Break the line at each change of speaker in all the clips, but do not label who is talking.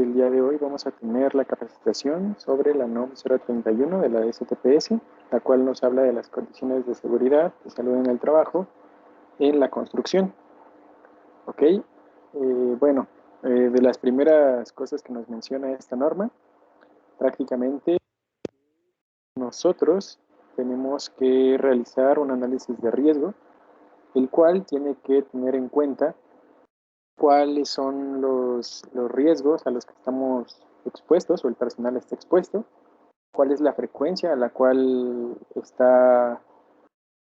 el día de hoy vamos a tener la capacitación sobre la NOM 031 de la STPS, la cual nos habla de las condiciones de seguridad y salud en el trabajo en la construcción. Ok, de las primeras cosas que nos menciona esta norma, prácticamente nosotros tenemos que realizar un análisis de riesgo, el cual tiene que tener en cuenta cuáles son los riesgos a los que estamos expuestos o el personal está expuesto, cuál es la frecuencia a la cual está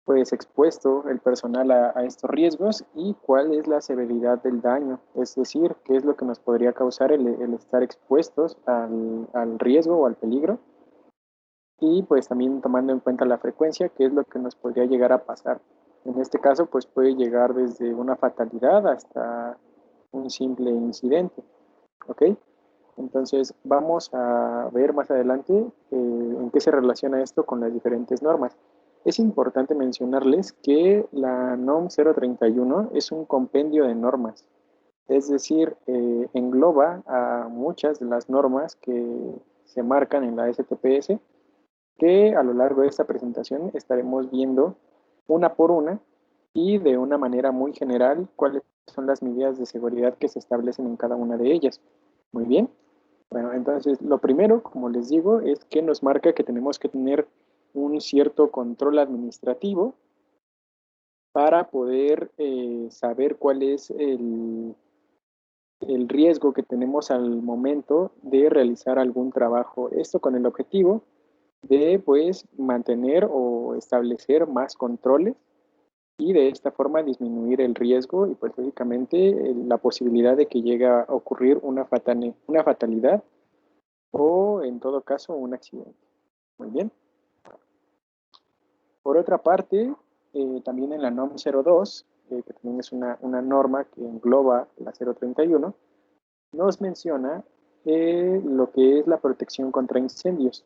pues expuesto el personal a estos riesgos y cuál es la severidad del daño, es decir, qué es lo que nos podría causar el estar expuestos al riesgo o al peligro, y pues también tomando en cuenta la frecuencia, qué es lo que nos podría llegar a pasar. En este caso, pues puede llegar desde una fatalidad hasta un simple incidente, ¿ok? Entonces vamos a ver más adelante en qué se relaciona esto con las diferentes normas. Es importante mencionarles que la NOM 031 es un compendio de normas, es decir, engloba a muchas de las normas que se marcan en la STPS, que a lo largo de esta presentación estaremos viendo una por una y de una manera muy general cuáles son las medidas de seguridad que se establecen en cada una de ellas. Muy bien. Bueno, entonces lo primero, como les digo, es que nos marca que tenemos que tener un cierto control administrativo para poder saber cuál es el riesgo que tenemos al momento de realizar algún trabajo. Esto con el objetivo de pues mantener o establecer más controles y de esta forma disminuir el riesgo y pues lógicamente la posibilidad de que llegue a ocurrir una fatalidad o en todo caso un accidente. Muy bien. Por otra parte, también en la NOM 02, que también es una norma que engloba la 031, nos menciona lo que es la protección contra incendios.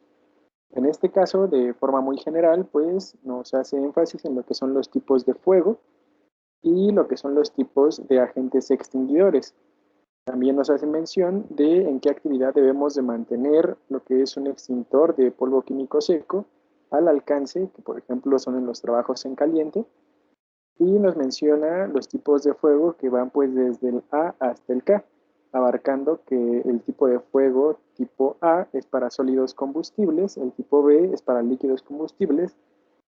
En este caso, de forma muy general, pues nos hace énfasis en lo que son los tipos de fuego y lo que son los tipos de agentes extinguidores. También nos hace mención de en qué actividad debemos de mantener lo que es un extintor de polvo químico seco al alcance, que por ejemplo son en los trabajos en caliente, y nos menciona los tipos de fuego que van pues desde el A hasta el K, abarcando que el tipo de fuego tipo A es para sólidos combustibles, el tipo B es para líquidos combustibles,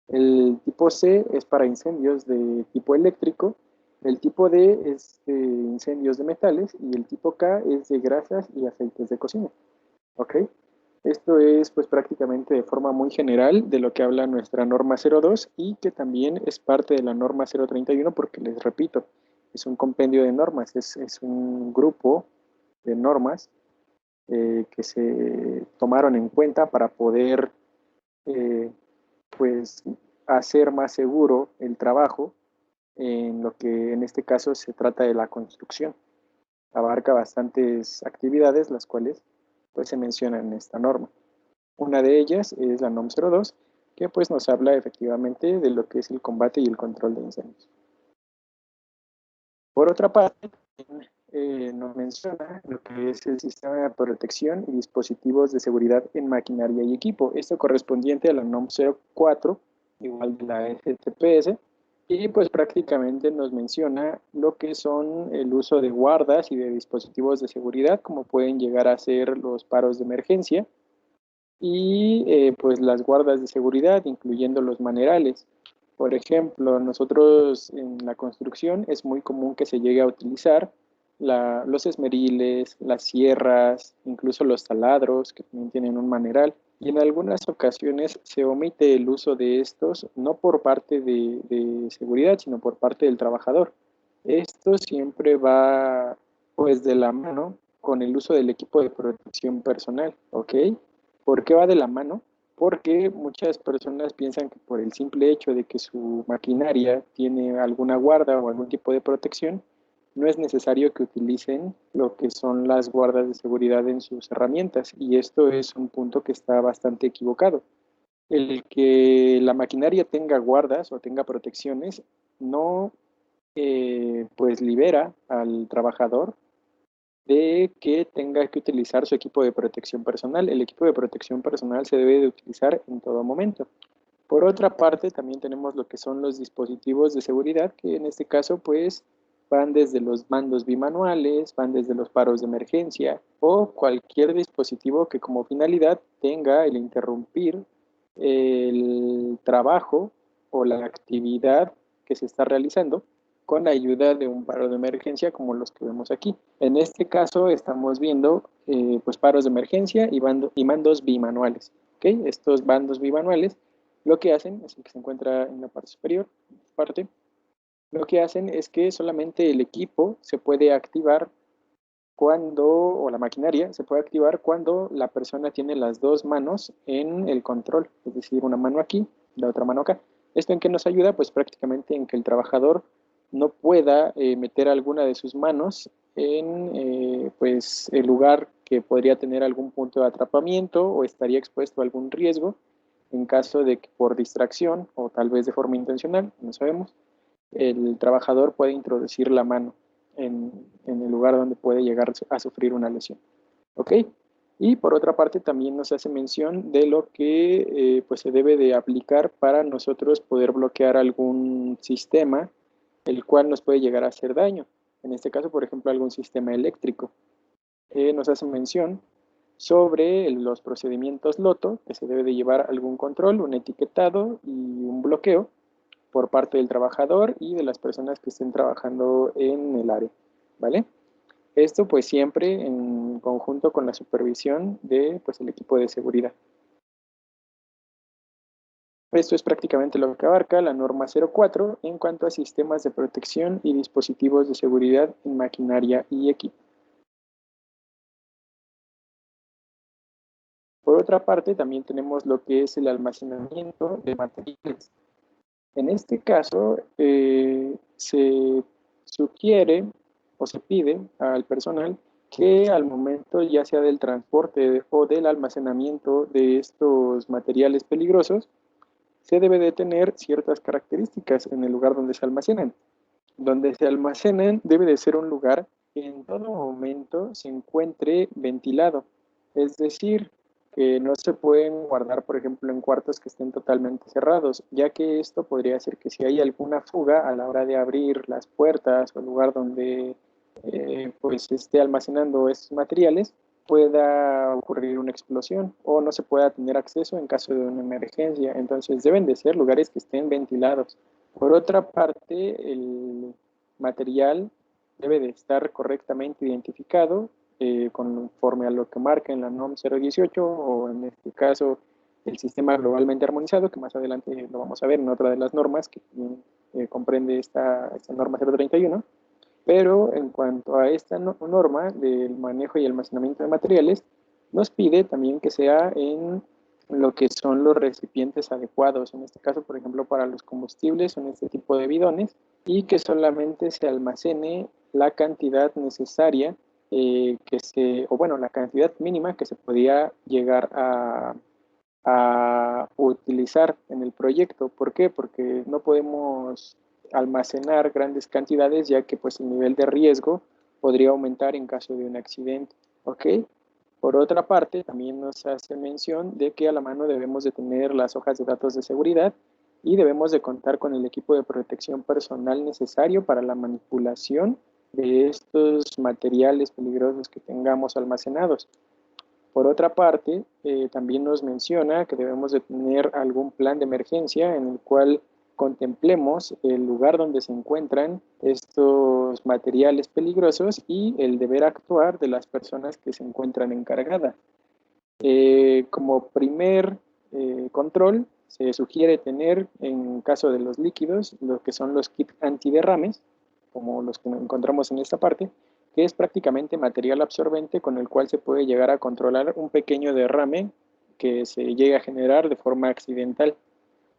el tipo C es para incendios de tipo eléctrico, el tipo D es de incendios de metales y el tipo K es de grasas y aceites de cocina. ¿Ok? Esto es pues prácticamente de forma muy general de lo que habla nuestra norma 02 y que también es parte de la norma 031 porque les repito, es un compendio de normas, es un grupo de normas que se tomaron en cuenta para poder eh, pues hacer más seguro el trabajo en lo que en este caso se trata de la construcción. Abarca bastantes actividades las cuales pues se mencionan en esta norma. Una de ellas es la NOM 02, que pues nos habla efectivamente de lo que es el combate y el control de incendios. Por otra parte, nos menciona lo que es el sistema de protección y dispositivos de seguridad en maquinaria y equipo. Esto correspondiente a la NOM 04, igual de la STPS, y pues prácticamente nos menciona lo que son el uso de guardas y de dispositivos de seguridad, como pueden llegar a ser los paros de emergencia, y pues las guardas de seguridad, incluyendo los manerales. Por ejemplo, nosotros en la construcción es muy común que se llegue a utilizar los esmeriles, las sierras, incluso los taladros, que también tienen un maneral. Y en algunas ocasiones se omite el uso de estos, no por parte de seguridad, sino por parte del trabajador. Esto siempre va pues de la mano con el uso del equipo de protección personal, ¿ok? ¿Por qué va de la mano? Porque muchas personas piensan que por el simple hecho de que su maquinaria tiene alguna guarda o algún tipo de protección, no es necesario que utilicen lo que son las guardas de seguridad en sus herramientas, y esto es un punto que está bastante equivocado. El que la maquinaria tenga guardas o tenga protecciones no pues libera al trabajador de que tenga que utilizar su equipo de protección personal. El equipo de protección personal se debe de utilizar en todo momento. Por otra parte, también tenemos lo que son los dispositivos de seguridad, que en este caso, pues, van desde los mandos bimanuales, van desde los faros de emergencia o cualquier dispositivo que como finalidad tenga el interrumpir el trabajo o la actividad que se está realizando con la ayuda de un paro de emergencia como los que vemos aquí. En este caso estamos viendo pues paros de emergencia y mandos bimanuales. ¿Okay? Estos bandos bimanuales lo que hacen, es el que se encuentra en la parte superior, lo que hacen es que solamente el equipo se puede activar cuando, o la maquinaria se puede activar cuando la persona tiene las dos manos en el control, es decir, una mano aquí, la otra mano acá. ¿Esto en qué nos ayuda? Pues prácticamente en que el trabajador no pueda meter alguna de sus manos en pues el lugar que podría tener algún punto de atrapamiento o estaría expuesto a algún riesgo en caso de que por distracción o tal vez de forma intencional, no sabemos, el trabajador puede introducir la mano en el lugar donde puede llegar a sufrir una lesión. ¿Ok? Y por otra parte también nos hace mención de lo que pues se debe de aplicar para nosotros poder bloquear algún sistema el cual nos puede llegar a hacer daño. En este caso, por ejemplo, algún sistema eléctrico. Nos hace mención sobre los procedimientos LOTO, que se debe de llevar algún control, un etiquetado y un bloqueo por parte del trabajador y de las personas que estén trabajando en el área, ¿vale? Esto pues siempre en conjunto con la supervisión de pues el equipo de seguridad. Esto es prácticamente lo que abarca la norma 04 en cuanto a sistemas de protección y dispositivos de seguridad en maquinaria y equipo. Por otra parte, también tenemos lo que es el almacenamiento de materiales. En este caso, se sugiere o se pide al personal que al momento ya sea del transporte o del almacenamiento de estos materiales peligrosos, se debe de tener ciertas características en el lugar donde se almacenan. Donde se almacenan debe de ser un lugar que en todo momento se encuentre ventilado, es decir, que no se pueden guardar, por ejemplo, en cuartos que estén totalmente cerrados, ya que esto podría hacer que si hay alguna fuga a la hora de abrir las puertas o el lugar donde pues se esté almacenando estos materiales, pueda ocurrir una explosión o no se pueda tener acceso en caso de una emergencia. Entonces deben de ser lugares que estén ventilados. Por otra parte, el material debe de estar correctamente identificado conforme a lo que marca en la NOM 018 o en este caso el sistema globalmente armonizado, que más adelante lo vamos a ver en otra de las normas que comprende esta norma 031. Pero en cuanto a esta norma del manejo y almacenamiento de materiales, nos pide también que sea en lo que son los recipientes adecuados, en este caso, por ejemplo, para los combustibles son este tipo de bidones, y que solamente se almacene la cantidad necesaria o bueno, la cantidad mínima que se podía llegar a utilizar en el proyecto. ¿Por qué? Porque no podemos almacenar grandes cantidades ya que pues el nivel de riesgo podría aumentar en caso de un accidente. ¿Ok? Por otra parte, también nos hace mención de que a la mano debemos de tener las hojas de datos de seguridad y debemos de contar con el equipo de protección personal necesario para la manipulación de estos materiales peligrosos que tengamos almacenados. Por otra parte, también nos menciona que debemos de tener algún plan de emergencia en el cual contemplemos el lugar donde se encuentran estos materiales peligrosos y el deber actuar de las personas que se encuentran encargadas. Como primer control, se sugiere tener, en caso de los líquidos, lo que son los kits antiderrames, como los que encontramos en esta parte, que es prácticamente material absorbente con el cual se puede llegar a controlar un pequeño derrame que se llegue a generar de forma accidental.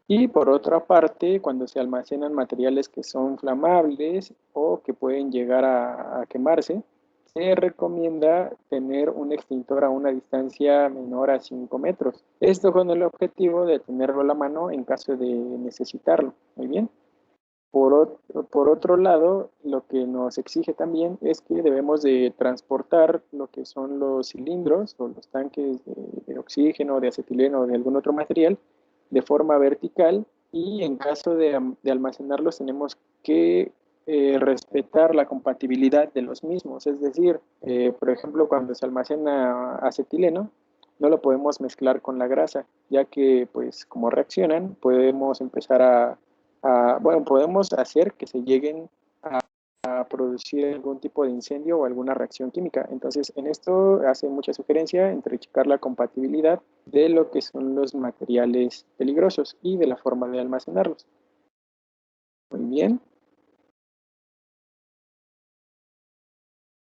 Y por otra parte, cuando se almacenan materiales que son flamables o que pueden llegar a quemarse, se recomienda tener un extintor a una distancia menor a 5 metros. Esto con el objetivo de tenerlo a la mano en caso de necesitarlo. Muy bien. Por otro lado, lo que nos exige también es que debemos de transportar lo que son los cilindros o los tanques de oxígeno, de acetileno o de algún otro material de forma vertical, y en caso de almacenarlos tenemos que respetar la compatibilidad de los mismos. Es decir, por ejemplo, cuando se almacena acetileno, no lo podemos mezclar con la grasa, ya que pues como reaccionan podemos empezar bueno, podemos hacer que se lleguen a producir algún tipo de incendio o alguna reacción química. Entonces, en esto hace mucha sugerencia entre checar la compatibilidad de lo que son los materiales peligrosos y de la forma de almacenarlos. Muy bien.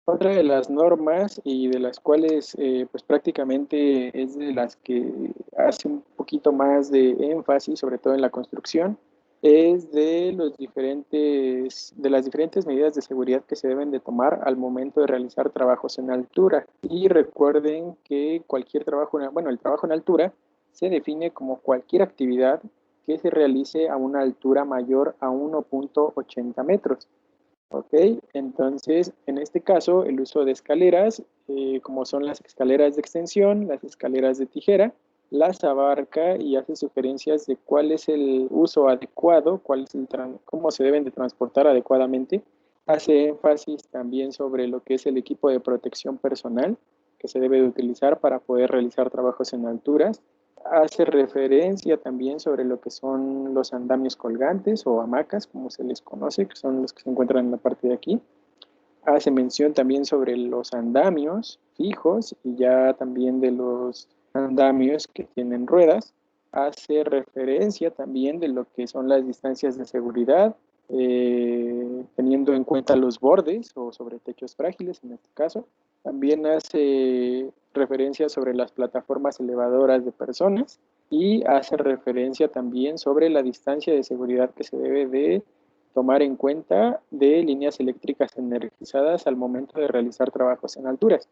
Otra de las normas y de las cuales pues prácticamente es de las que hace un poquito más de énfasis, sobre todo en la construcción, es de de las diferentes medidas de seguridad que se deben de tomar al momento de realizar trabajos en altura. Y recuerden que cualquier trabajo, bueno, el trabajo en altura se define como cualquier actividad que se realice a una altura mayor a 1,80 metros. Ok, entonces en este caso el uso de escaleras, como son las escaleras de extensión, las escaleras de tijera, las abarca y hace sugerencias de cuál es el uso adecuado, cómo se deben de transportar adecuadamente. Hace énfasis también sobre lo que es el equipo de protección personal que se debe de utilizar para poder realizar trabajos en alturas. Hace referencia también sobre lo que son los andamios colgantes o hamacas, como se les conoce, que son los que se encuentran en la parte de aquí. Hace mención también sobre los andamios fijos y ya también de los andamios que tienen ruedas. Hace referencia también de lo que son las distancias de seguridad, teniendo en cuenta los bordes o sobre techos frágiles en este caso. También hace referencia sobre las plataformas elevadoras de personas y hace referencia también sobre la distancia de seguridad que se debe de tomar en cuenta de líneas eléctricas energizadas al momento de realizar trabajos en alturas.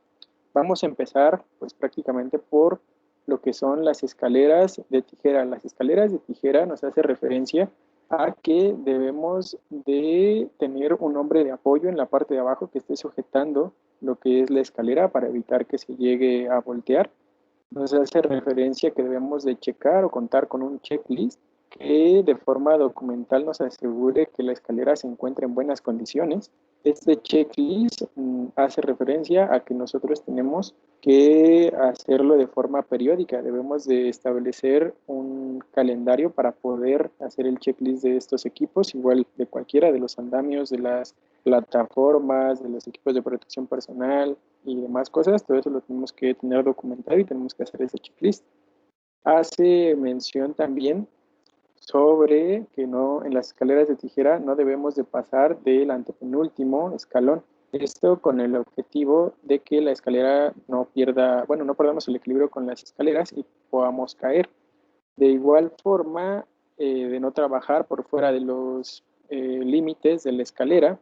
Vamos a empezar pues prácticamente por lo que son las escaleras de tijera. Las escaleras de tijera nos hace referencia a que debemos de tener un hombre de apoyo en la parte de abajo que esté sujetando lo que es la escalera para evitar que se llegue a voltear. Nos hace referencia que debemos de checar o contar con un checklist que de forma documental nos asegure que la escalera se encuentre en buenas condiciones. Este checklist hace referencia a que nosotros tenemos que hacerlo de forma periódica. Debemos de establecer un calendario para poder hacer el checklist de estos equipos, igual de cualquiera de los andamios, de las plataformas, de los equipos de protección personal y demás cosas. Todo eso lo tenemos que tener documentado y tenemos que hacer ese checklist. Hace mención también sobre que no, en las escaleras de tijera no debemos de pasar del antepenúltimo escalón. Esto con el objetivo de que la escalera no pierda, bueno, no perdamos el equilibrio con las escaleras y podamos caer. De igual forma, de no trabajar por fuera de los límites de la escalera,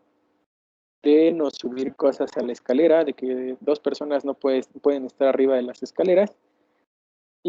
de no subir cosas a la escalera, de que dos personas no pueden estar arriba de las escaleras,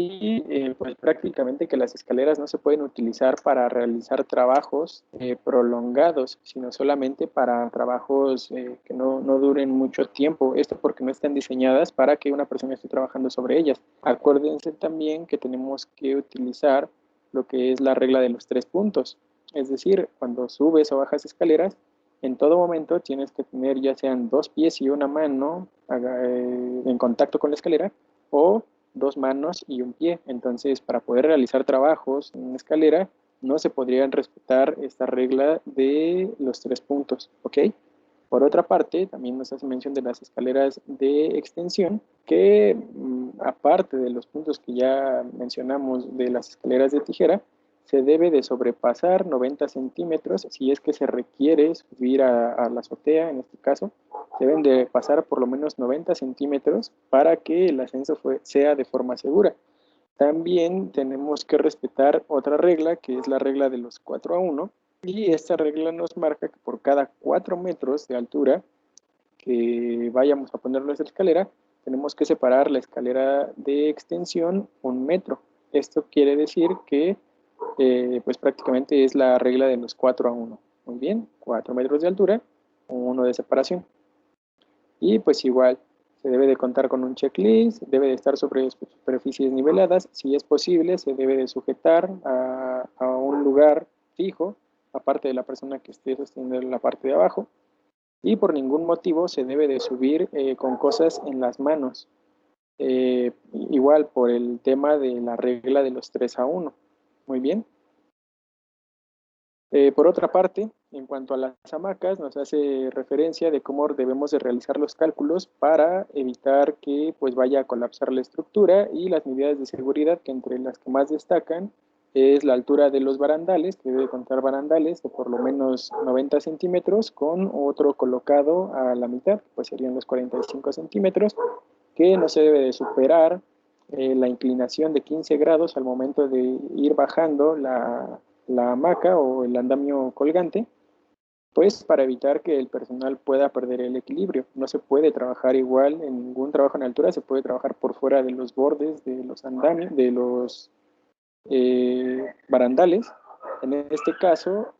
y pues prácticamente que las escaleras no se pueden utilizar para realizar trabajos prolongados, sino solamente para trabajos que no duren mucho tiempo. Esto porque no están diseñadas para que una persona esté trabajando sobre ellas. Acuérdense también que tenemos que utilizar lo que es la regla de los 3 puntos. Es decir, cuando subes o bajas escaleras, en todo momento tienes que tener ya sean 2 pies y una mano en contacto con la escalera, o 2 manos y un pie. Entonces, para poder realizar trabajos en una escalera, no se podrían respetar esta regla de los 3 puntos, ¿ok? Por otra parte, también nos hace mención de las escaleras de extensión, que aparte de los puntos que ya mencionamos de las escaleras de tijera, se debe de sobrepasar 90 centímetros si es que se requiere subir a la azotea, en este caso. Deben de pasar por lo menos 90 centímetros para que el ascenso sea de forma segura. También tenemos que respetar otra regla, que es la regla de los 4-1, y esta regla nos marca que por cada 4 metros de altura que vayamos a poner nuestra escalera, tenemos que separar la escalera de extensión 1 metro. Esto quiere decir que pues prácticamente es la regla de los 4-1. Muy bien, 4 metros de altura, 1 de separación. Y pues igual, se debe de contar con un checklist, debe de estar sobre superficies niveladas. Si es posible, se debe de sujetar a un lugar fijo, aparte de la persona que esté sosteniendo la parte de abajo. Y por ningún motivo se debe de subir con cosas en las manos. Igual por el tema de la regla de los 3-1. Muy bien. Por otra parte, en cuanto a las hamacas, nos hace referencia de cómo debemos de realizar los cálculos para evitar que pues, vaya a colapsar la estructura y las medidas de seguridad, que entre las que más destacan es la altura de los barandales, que debe contar barandales de por lo menos 90 centímetros, con otro colocado a la mitad, pues serían los 45 centímetros, que no se debe de superar la inclinación de 15 grados al momento de ir bajando la hamaca o el andamio colgante, pues para evitar que el personal pueda perder el equilibrio. No se puede trabajar igual en ningún trabajo en altura, se puede trabajar por fuera de los bordes, de los andamios, de los barandales. En este caso,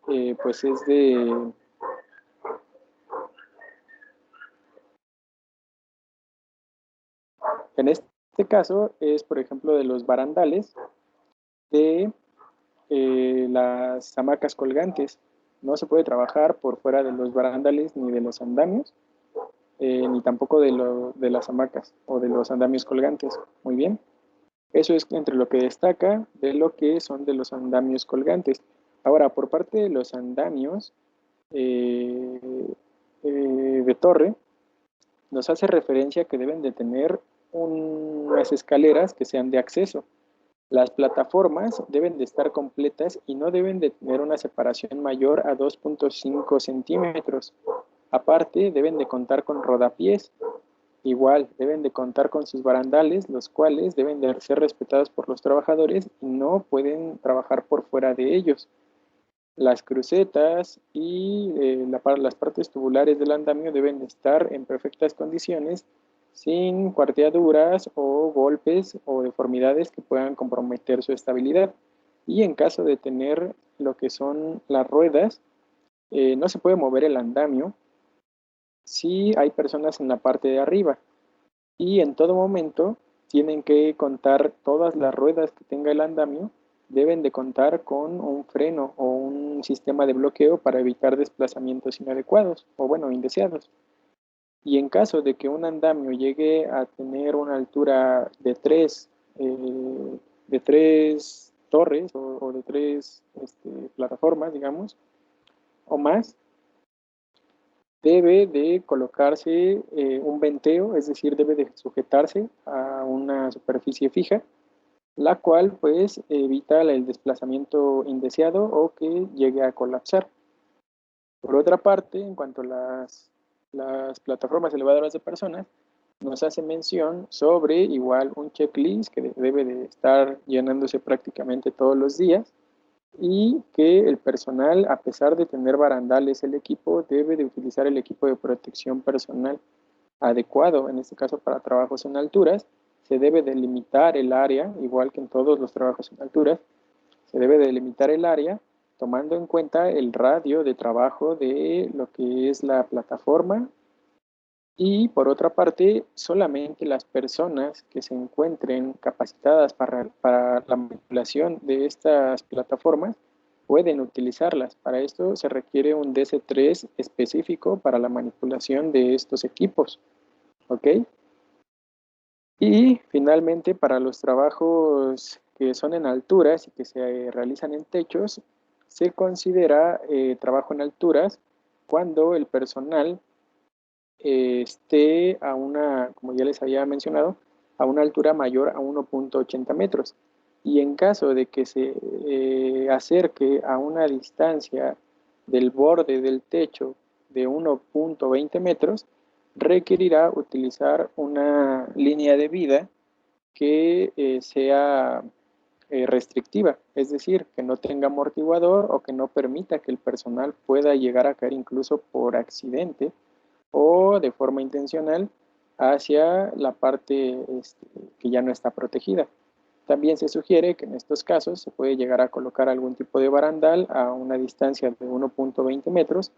pues es de... En este caso es, por ejemplo, de los barandales de las hamacas colgantes. No se puede trabajar por fuera de los barandales ni de los andamios, ni tampoco de las hamacas o de los andamios colgantes. Muy bien. Eso es entre lo que destaca de lo que son de los andamios colgantes. Ahora, por parte de los andamios de torre, nos hace referencia que deben de tener unas escaleras que sean de acceso. Las plataformas deben de estar completas y no deben de tener una separación mayor a 2.5 centímetros. Aparte, deben de contar con rodapiés. Igual, deben de contar con sus barandales, los cuales deben de ser respetados por los trabajadores y no pueden trabajar por fuera de ellos. Las crucetas y las partes tubulares del andamio deben de estar en perfectas condiciones, sin cuarteaduras o golpes o deformidades que puedan comprometer su estabilidad. Y en caso de tener lo que son las ruedas, no se puede mover el andamio si hay personas en la parte de arriba. Y en todo momento tienen que contar todas las ruedas que tenga el andamio, deben de contar con un freno o un sistema de bloqueo para evitar desplazamientos inadecuados o bueno, indeseados. Y en caso de que un andamio llegue a tener una altura de tres torres o de tres plataformas, digamos, o más, debe de colocarse un venteo, es decir, debe de sujetarse a una superficie fija, la cual pues evita el desplazamiento indeseado o que llegue a colapsar. Por otra parte, en cuanto a las plataformas elevadoras de personas, nos hace mención sobre igual un checklist que debe de estar llenándose prácticamente todos los días y que el personal, a pesar de tener barandales el equipo, debe de utilizar el equipo de protección personal adecuado, en este caso para trabajos en alturas. Se debe delimitar el área, igual que en todos los trabajos en alturas, se debe delimitar el área tomando en cuenta el radio de trabajo de lo que es la plataforma y por otra parte, solamente las personas que se encuentren capacitadas para la manipulación de estas plataformas pueden utilizarlas. Para esto se requiere un DC3 específico para la manipulación de estos equipos. ¿Ok? Y finalmente, para los trabajos que son en alturas y que se realizan en techos, se considera trabajo en alturas cuando el personal esté a una, como ya les había mencionado, a una altura mayor a 1.80 metros. Y en caso de que se acerque a una distancia del borde del techo de 1.20 metros, requerirá utilizar una línea de vida que sea restrictiva, es decir, que no tenga amortiguador o que no permita que el personal pueda llegar a caer incluso por accidente o de forma intencional hacia la parte que ya no está protegida. También se sugiere que en estos casos se puede llegar a colocar algún tipo de barandal a una distancia de 1.20 metros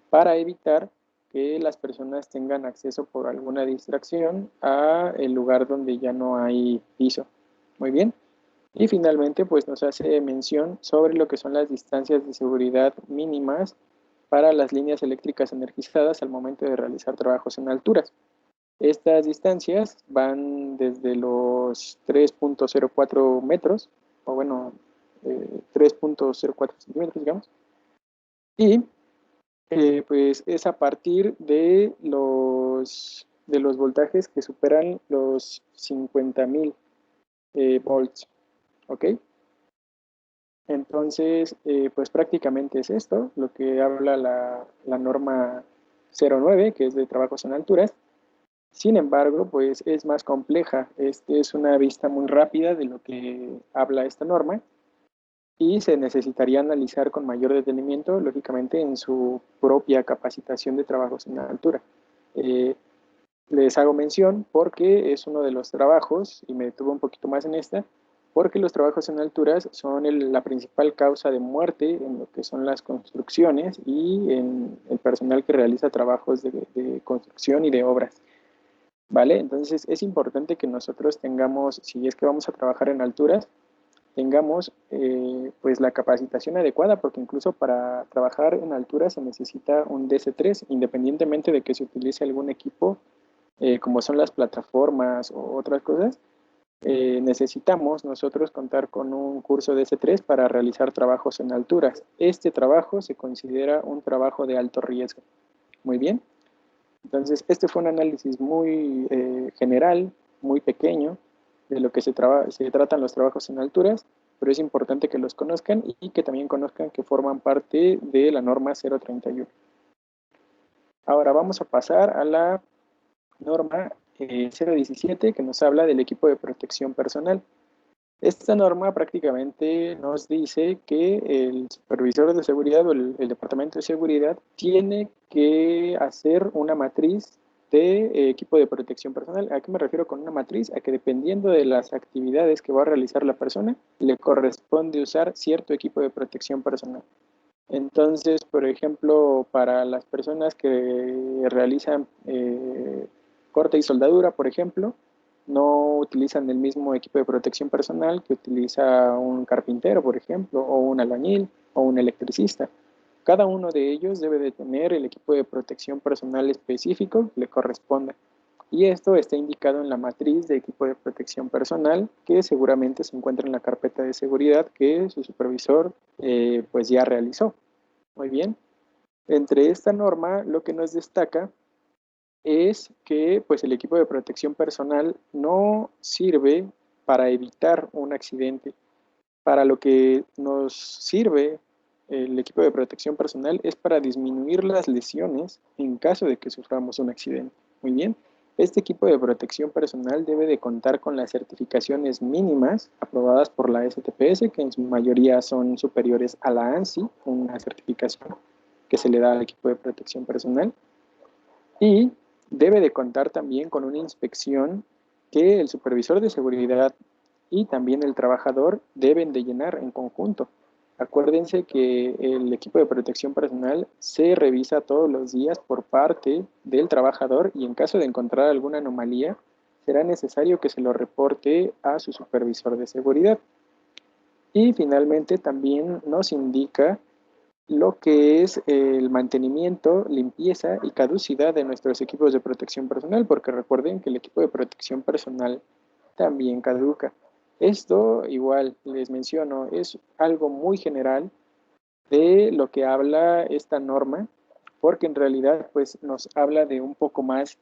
para evitar que las personas tengan acceso por alguna distracción a el lugar donde ya no hay piso. Muy bien. Y finalmente, pues nos hace mención sobre lo que son las distancias de seguridad mínimas para las líneas eléctricas energizadas al momento de realizar trabajos en alturas. Estas distancias van desde los 3.04 metros, o bueno, 3.04 centímetros, digamos, y pues es a partir de los voltajes que superan los 50.000 volts, ¿ok? Entonces, pues prácticamente es esto, lo que habla la norma 09, que es de trabajos en alturas. Sin embargo, pues es más compleja. Este es una vista muy rápida de lo que habla esta norma y se necesitaría analizar con mayor detenimiento, lógicamente, en su propia capacitación de trabajos en altura. Eh, Les hago mención porque es uno de los trabajos, y me detuve un poquito más en esta, porque los trabajos en alturas son la principal causa de muerte en lo que son las construcciones y en el personal que realiza trabajos de construcción y de obras. ¿Vale? Entonces es importante que nosotros tengamos, si es que vamos a trabajar en alturas, tengamos pues la capacitación adecuada, porque incluso para trabajar en alturas se necesita un DC3, independientemente de que se utilice algún equipo, como son las plataformas o otras cosas, necesitamos nosotros contar con un curso DC3 para realizar trabajos en alturas. Este trabajo se considera un trabajo de alto riesgo. Muy bien. Entonces, este fue un análisis muy general, muy pequeño, de lo que se tratan los trabajos en alturas, pero es importante que los conozcan y que también conozcan que forman parte de la norma 031. Ahora vamos a pasar a la norma 017, que nos habla del equipo de protección personal. Esta norma prácticamente nos dice que el supervisor de seguridad o el departamento de seguridad tiene que hacer una matriz de equipo de protección personal. ¿A qué me refiero con una matriz? A que dependiendo de las actividades que va a realizar la persona, le corresponde usar cierto equipo de protección personal. Entonces, por ejemplo, para las personas que realizan corte y soldadura, por ejemplo, no utilizan el mismo equipo de protección personal que utiliza un carpintero, por ejemplo, o un albañil o un electricista. Cada uno de ellos debe de tener el equipo de protección personal específico que le corresponda. Y esto está indicado en la matriz de equipo de protección personal, que seguramente se encuentra en la carpeta de seguridad que su supervisor pues ya realizó. Muy bien. Entre esta norma, lo que nos destaca es que pues, el equipo de protección personal no sirve para evitar un accidente. Para lo que nos sirve el equipo de protección personal es para disminuir las lesiones en caso de que suframos un accidente. Muy bien. Este equipo de protección personal debe de contar con las certificaciones mínimas aprobadas por la STPS, que en su mayoría son superiores a la ANSI, una certificación que se le da al equipo de protección personal, y debe de contar también con una inspección que el supervisor de seguridad y también el trabajador deben de llenar en conjunto. Acuérdense que el equipo de protección personal se revisa todos los días por parte del trabajador y en caso de encontrar alguna anomalía, será necesario que se lo reporte a su supervisor de seguridad. Y finalmente también nos indica lo que es el mantenimiento, limpieza y caducidad de nuestros equipos de protección personal, porque recuerden que el equipo de protección personal también caduca. Esto, igual les menciono, es algo muy general de lo que habla esta norma, porque en realidad pues nos habla de un poco más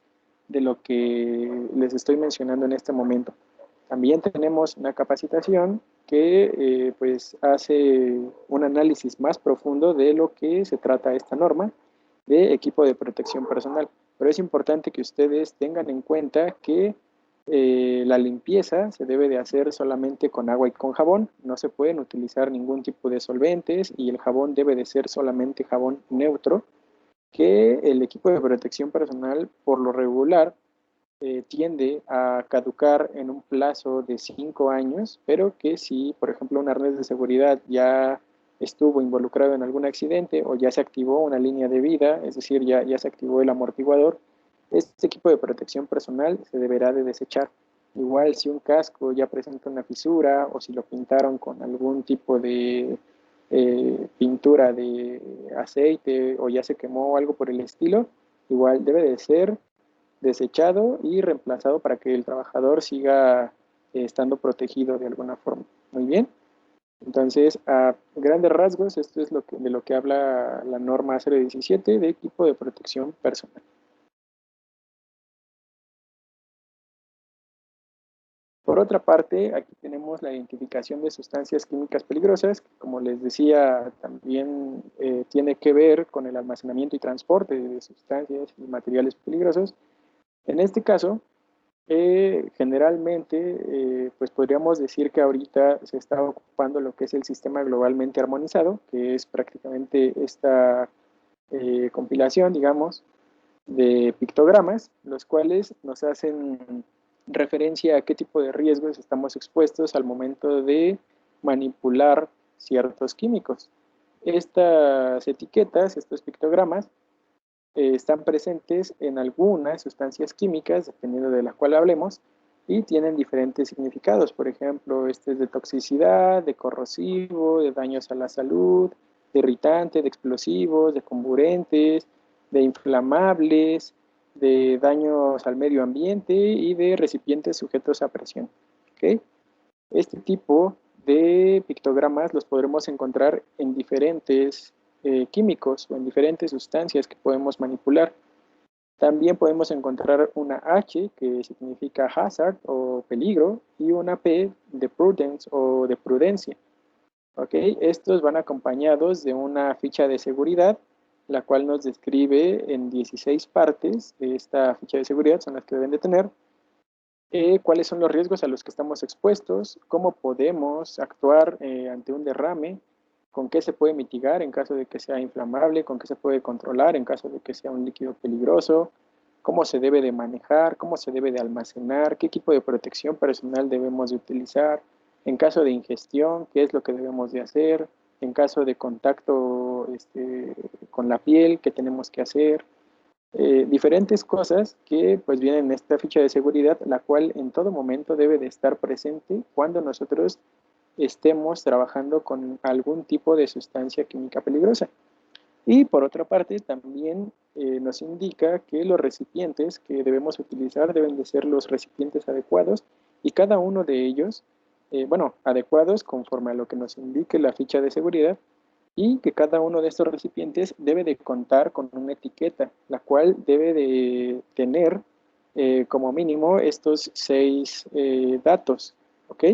de lo que les estoy mencionando en este momento. También tenemos una capacitación que pues hace un análisis más profundo de lo que se trata esta norma de equipo de protección personal. Pero es importante que ustedes tengan en cuenta que la limpieza se debe de hacer solamente con agua y con jabón. No se pueden utilizar ningún tipo de solventes y el jabón debe de ser solamente jabón neutro, que el equipo de protección personal por lo regular tiende a caducar en un plazo de 5 años, pero que si, por ejemplo, un arnés de seguridad ya estuvo involucrado en algún accidente o ya se activó una línea de vida, es decir, ya se activó el amortiguador, este equipo de protección personal se deberá de desechar. Igual si un casco ya presenta una fisura o si lo pintaron con algún tipo de pintura de aceite o ya se quemó o algo por el estilo, igual debe de ser desechado y reemplazado para que el trabajador siga estando protegido de alguna forma. Muy bien. Entonces, a grandes rasgos, esto es de lo que habla la norma 017 de equipo de protección personal. Por otra parte, aquí tenemos la identificación de sustancias químicas peligrosas, que como les decía, también tiene que ver con el almacenamiento y transporte de sustancias y materiales peligrosos. En este caso, generalmente, pues podríamos decir que ahorita se está ocupando lo que es el sistema globalmente armonizado, que es prácticamente esta compilación, digamos, de pictogramas, los cuales nos hacen referencia a qué tipo de riesgos estamos expuestos al momento de manipular ciertos químicos. Estas etiquetas, estos pictogramas, están presentes en algunas sustancias químicas, dependiendo de la cual hablemos, y tienen diferentes significados. Por ejemplo, este es de toxicidad, de corrosivo, de daños a la salud, de irritante, de explosivos, de comburentes, de inflamables, de daños al medio ambiente y de recipientes sujetos a presión. ¿Okay? Este tipo de pictogramas los podremos encontrar en diferentes químicos o en diferentes sustancias que podemos manipular. También podemos encontrar una H que significa hazard o peligro y una P de prudence o de prudencia. ¿Okay? Estos van acompañados de una ficha de seguridad, la cual nos describe en 16 partes de esta ficha de seguridad, son las que deben de tener, cuáles son los riesgos a los que estamos expuestos, cómo podemos actuar ante un derrame, con qué se puede mitigar en caso de que sea inflamable, con qué se puede controlar en caso de que sea un líquido peligroso, cómo se debe de manejar, cómo se debe de almacenar, qué equipo de protección personal debemos de utilizar, en caso de ingestión, qué es lo que debemos de hacer, en caso de contacto con la piel, qué tenemos que hacer, diferentes cosas que pues vienen en esta ficha de seguridad, la cual en todo momento debe de estar presente cuando nosotros estemos trabajando con algún tipo de sustancia química peligrosa. Y por otra parte, también nos indica que los recipientes que debemos utilizar deben de ser los recipientes adecuados y cada uno de ellos, bueno, adecuados conforme a lo que nos indique la ficha de seguridad, y que cada uno de estos recipientes debe de contar con una etiqueta, la cual debe de tener como mínimo estos 6 datos, ¿ok?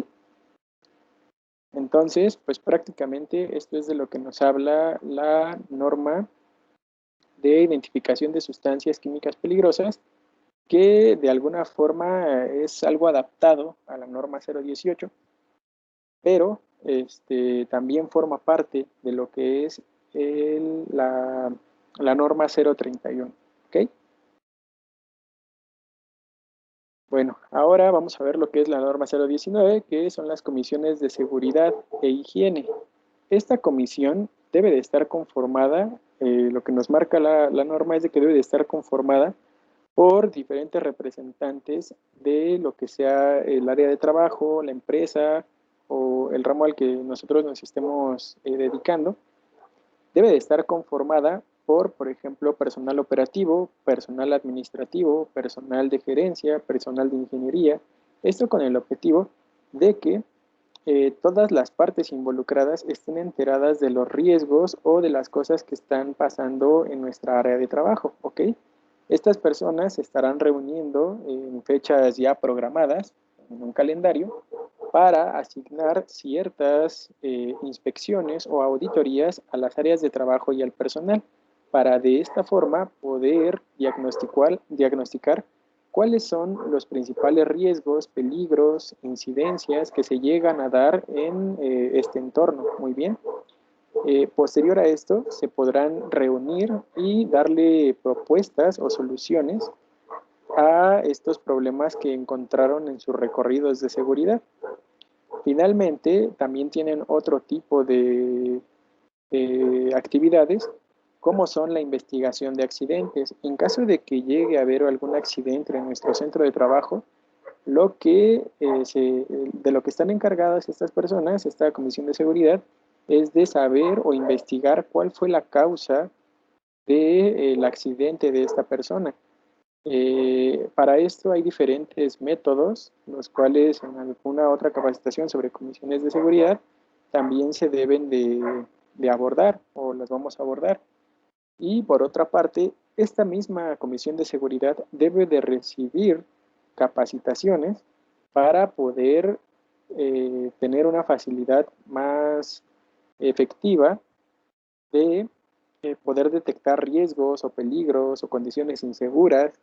Entonces, pues prácticamente esto es de lo que nos habla la norma de identificación de sustancias químicas peligrosas, que de alguna forma es algo adaptado a la norma 018, pero también forma parte de lo que es la norma 031. ¿Ok? Bueno, ahora vamos a ver lo que es la norma 019, que son las comisiones de seguridad e higiene. Esta comisión debe de estar conformada, lo que nos marca la norma es de que debe de estar conformada por diferentes representantes de lo que sea el área de trabajo, la empresa o el ramo al que nosotros nos estemos dedicando. Debe de estar conformada por ejemplo, personal operativo, personal administrativo, personal de gerencia, personal de ingeniería. Esto con el objetivo de que todas las partes involucradas estén enteradas de los riesgos o de las cosas que están pasando en nuestra área de trabajo, ¿ok? Estas personas se estarán reuniendo en fechas ya programadas, en un calendario, para asignar ciertas inspecciones o auditorías a las áreas de trabajo y al personal, para de esta forma poder diagnosticar cuáles son los principales riesgos, peligros, incidencias que se llegan a dar en este entorno. Muy bien. Posterior a esto, se podrán reunir y darle propuestas o soluciones a estos problemas que encontraron en sus recorridos de seguridad. Finalmente, también tienen otro tipo de actividades, como son la investigación de accidentes. En caso de que llegue a haber algún accidente en nuestro centro de trabajo, de lo que están encargadas estas personas, esta comisión de seguridad, es de saber o investigar cuál fue la causa del accidente de esta persona. Para esto hay diferentes métodos, los cuales en alguna otra capacitación sobre comisiones de seguridad también se deben de abordar o las vamos a abordar. Y por otra parte, esta misma comisión de seguridad debe de recibir capacitaciones para poder tener una facilidad más efectiva de poder detectar riesgos o peligros o condiciones inseguras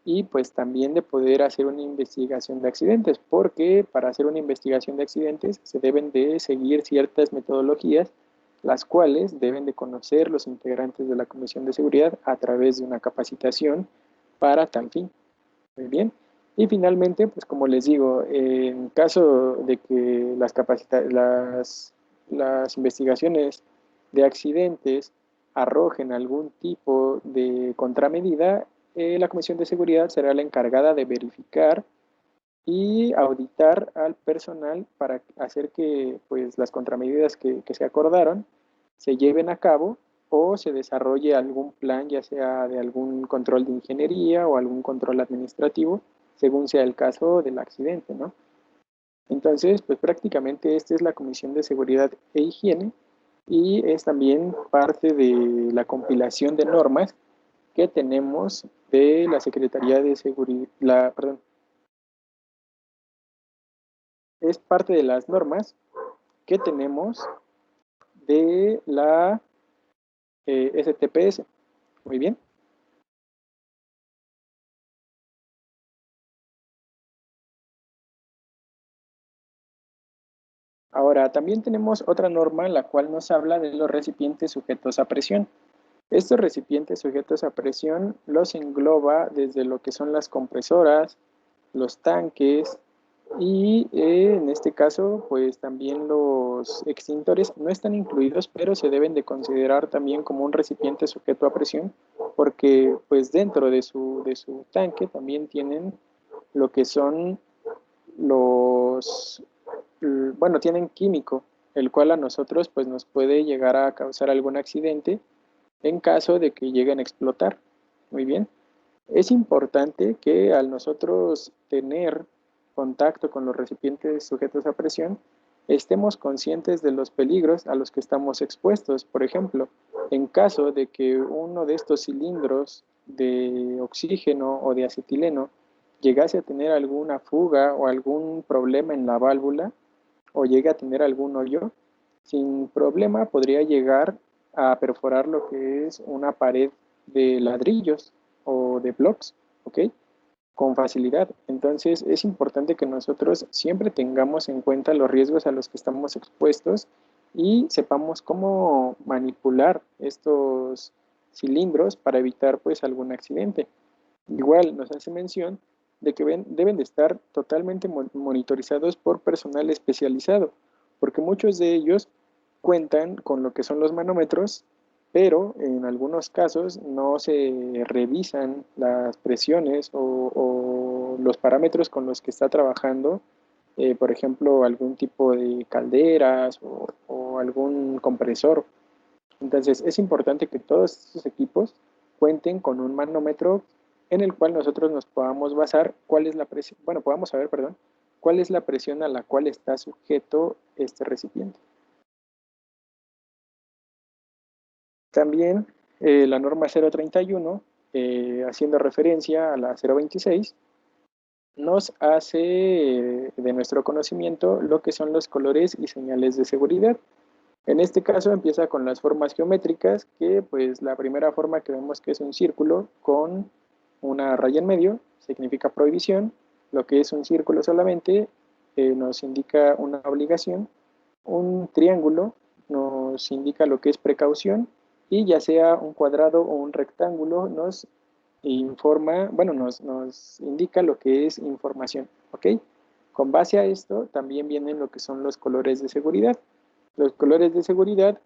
y pues también de poder hacer una investigación de accidentes, porque para hacer una investigación de accidentes se deben de seguir ciertas metodologías, las cuales deben de conocer los integrantes de la Comisión de Seguridad a través de una capacitación para tal fin. Muy bien. Y finalmente, pues como les digo, en caso de que las investigaciones de accidentes arrojen algún tipo de contramedida, la Comisión de Seguridad será la encargada de verificar y auditar al personal para hacer que pues, las contramedidas que se acordaron se lleven a cabo o se desarrolle algún plan, ya sea de algún control de ingeniería o algún control administrativo, según sea el caso del accidente, ¿no? Entonces, pues prácticamente esta es la Comisión de Seguridad e Higiene y es también parte de la compilación de normas que tenemos de la Secretaría de Seguridad, perdón, es parte de las normas que tenemos de la STPS. Muy bien. Ahora, también tenemos otra norma la cual nos habla de los recipientes sujetos a presión. Estos recipientes sujetos a presión los engloba desde lo que son las compresoras, los tanques y en este caso pues también los extintores no están incluidos, pero se deben de considerar también como un recipiente sujeto a presión porque pues dentro de su tanque también tienen lo que son los, bueno, tienen químico, el cual a nosotros pues nos puede llegar a causar algún accidente en caso de que lleguen a explotar. Muy bien. Es importante que al nosotros tener contacto con los recipientes sujetos a presión, estemos conscientes de los peligros a los que estamos expuestos. Por ejemplo, en caso de que uno de estos cilindros de oxígeno o de acetileno llegase a tener alguna fuga o algún problema en la válvula o llegue a tener algún hoyo, sin problema podría llegar a perforar lo que es una pared de ladrillos o de blocks, ¿ok? Con facilidad. Entonces es importante que nosotros siempre tengamos en cuenta los riesgos a los que estamos expuestos y sepamos cómo manipular estos cilindros para evitar pues algún accidente. Igual nos hace mención de que deben de estar totalmente monitorizados por personal especializado, porque muchos de ellos cuentan con lo que son los manómetros, pero en algunos casos no se revisan las presiones o los parámetros con los que está trabajando, por ejemplo, algún tipo de calderas o algún compresor. Entonces, es importante que todos estos equipos cuenten con un manómetro en el cual nosotros nos podamos basar cuál es la presión, bueno, podamos saber, perdón, cuál es la presión a la cual está sujeto este recipiente. También la norma 031, haciendo referencia a la 026, nos hace de nuestro conocimiento lo que son los colores y señales de seguridad. En este caso empieza con las formas geométricas, que pues la primera forma que vemos que es un círculo con una raya en medio, significa prohibición. Lo que es un círculo solamente nos indica una obligación. Un triángulo nos indica lo que es precaución y ya sea un cuadrado o un rectángulo nos informa, bueno, nos indica lo que es información, ¿ok? Con base a esto también vienen lo que son los colores de seguridad. Los colores de seguridad,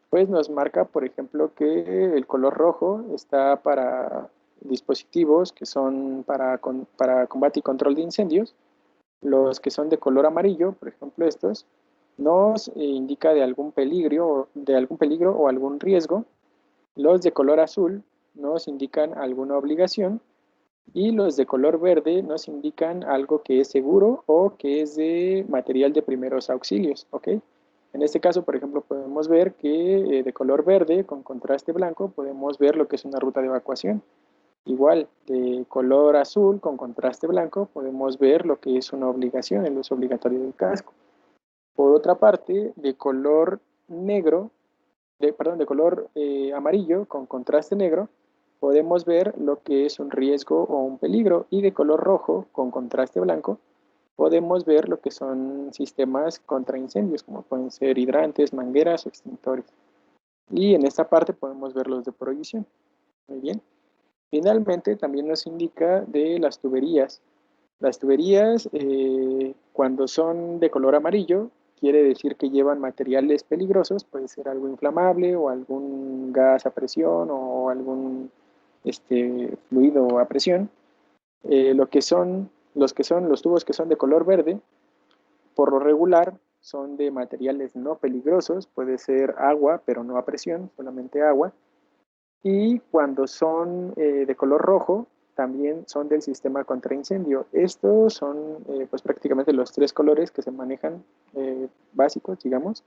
pues nos marca, por ejemplo, que el color rojo está para dispositivos que son para combate y control de incendios. Los que son de color amarillo, por ejemplo estos, nos indica de algún peligro o algún riesgo. Los de color azul nos indican alguna obligación y los de color verde nos indican algo que es seguro o que es de material de primeros auxilios, ¿ok? En este caso, por ejemplo, podemos ver que de color verde con contraste blanco podemos ver lo que es una ruta de evacuación. Igual, de color azul con contraste blanco podemos ver lo que es una obligación, el uso obligatorio del casco. Por otra parte, de color negro, de color amarillo con contraste negro, podemos ver lo que es un riesgo o un peligro, y de color rojo con contraste blanco podemos ver lo que son sistemas contra incendios, como pueden ser hidrantes, mangueras o extintores. Y en esta parte podemos ver los de prohibición. Muy bien. Finalmente, también nos indica de las tuberías. Las tuberías, cuando son de color amarillo, quiere decir que llevan materiales peligrosos, puede ser algo inflamable o algún gas a presión o algún fluido a presión. Los tubos que son de color verde, por lo regular, son de materiales no peligrosos, puede ser agua, pero no a presión, solamente agua. Y cuando son de color rojo, también son del sistema contra incendio. Estos son pues prácticamente los tres colores que se manejan básicos, digamos,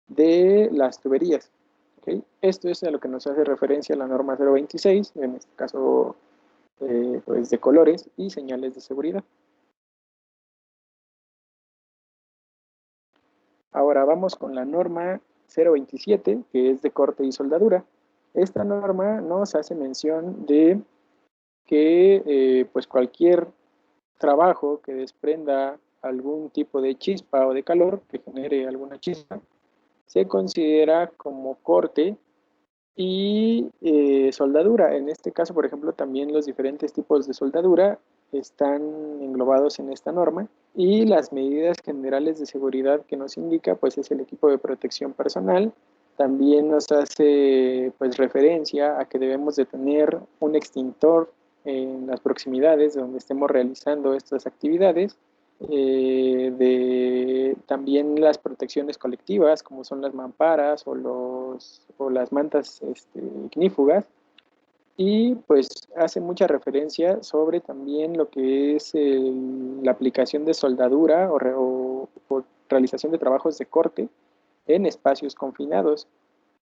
de las tuberías. ¿Okay? Esto es a lo que nos hace referencia la norma 026, en este caso pues de colores y señales de seguridad. Ahora vamos con la norma 027, que es de corte y soldadura. Esta norma nos hace mención de que pues cualquier trabajo que desprenda algún tipo de chispa o de calor, que genere alguna chispa, se considera como corte y soldadura. En este caso, por ejemplo, también los diferentes tipos de soldadura están englobados en esta norma, y las medidas generales de seguridad que nos indica pues es el equipo de protección personal. También nos hace pues referencia a que debemos de tener un extintor en las proximidades donde estemos realizando estas actividades, de también las protecciones colectivas como son las mamparas o las mantas ignífugas, y pues hace mucha referencia sobre también lo que es la aplicación de soldadura o realización de trabajos de corte en espacios confinados.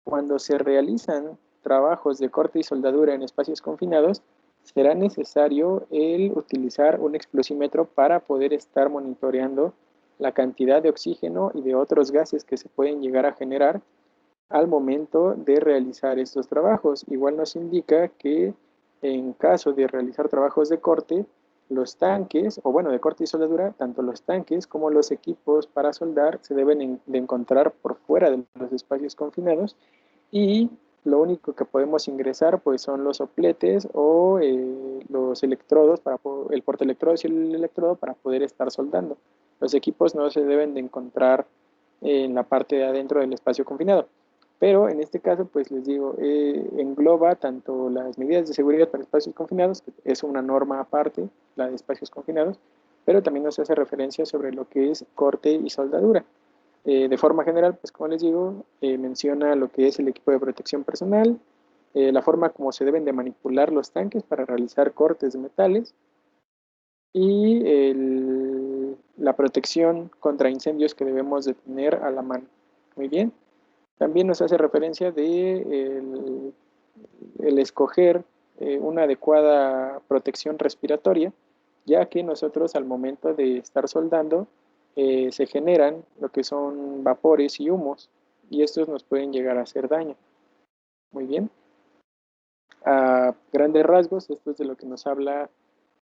Cuando se realizan trabajos de corte y soldadura en espacios confinados, será necesario el utilizar un explosímetro para poder estar monitoreando la cantidad de oxígeno y de otros gases que se pueden llegar a generar al momento de realizar estos trabajos. Igual nos indica que en caso de realizar trabajos de corte, los tanques, o bueno, de corte y soldadura, tanto los tanques como los equipos para soldar se deben de encontrar por fuera de los espacios confinados, y lo único que podemos ingresar pues son los sopletes o los electrodos, el portaelectrodos y el electrodo para poder estar soldando. Los equipos no se deben de encontrar en la parte de adentro del espacio confinado. Pero en este caso, pues les digo, engloba tanto las medidas de seguridad para espacios confinados, que es una norma aparte, la de espacios confinados, pero también nos hace referencia sobre lo que es corte y soldadura. De forma general, pues como les digo, menciona lo que es el equipo de protección personal, la forma como se deben de manipular los tanques para realizar cortes de metales, y la protección contra incendios que debemos de tener a la mano. Muy bien. También nos hace referencia de el escoger una adecuada protección respiratoria, ya que nosotros al momento de estar soldando se generan lo que son vapores y humos, y estos nos pueden llegar a hacer daño. Muy bien. A grandes rasgos, esto es de lo que nos habla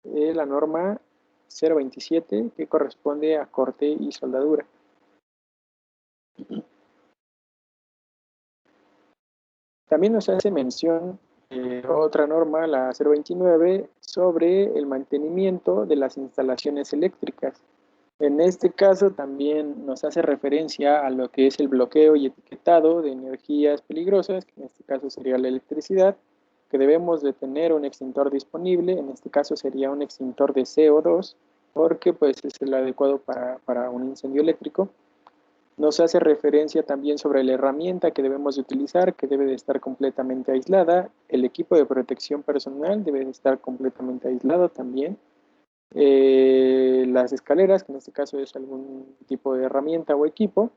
la norma 027, que corresponde a corte y soldadura. También nos hace mención Otra norma, la 029, sobre el mantenimiento de las instalaciones eléctricas. En este caso también nos hace referencia a lo que es el bloqueo y etiquetado de energías peligrosas, que en este caso sería la electricidad, que debemos de tener un extintor disponible, en este caso sería un extintor de CO2, porque pues es el adecuado para un incendio eléctrico. Nos hace referencia también sobre la herramienta que debemos de utilizar, que debe de estar completamente aislada. El equipo de protección personal debe de estar completamente aislado también. Las escaleras, que en este caso es algún tipo de herramienta o equipo.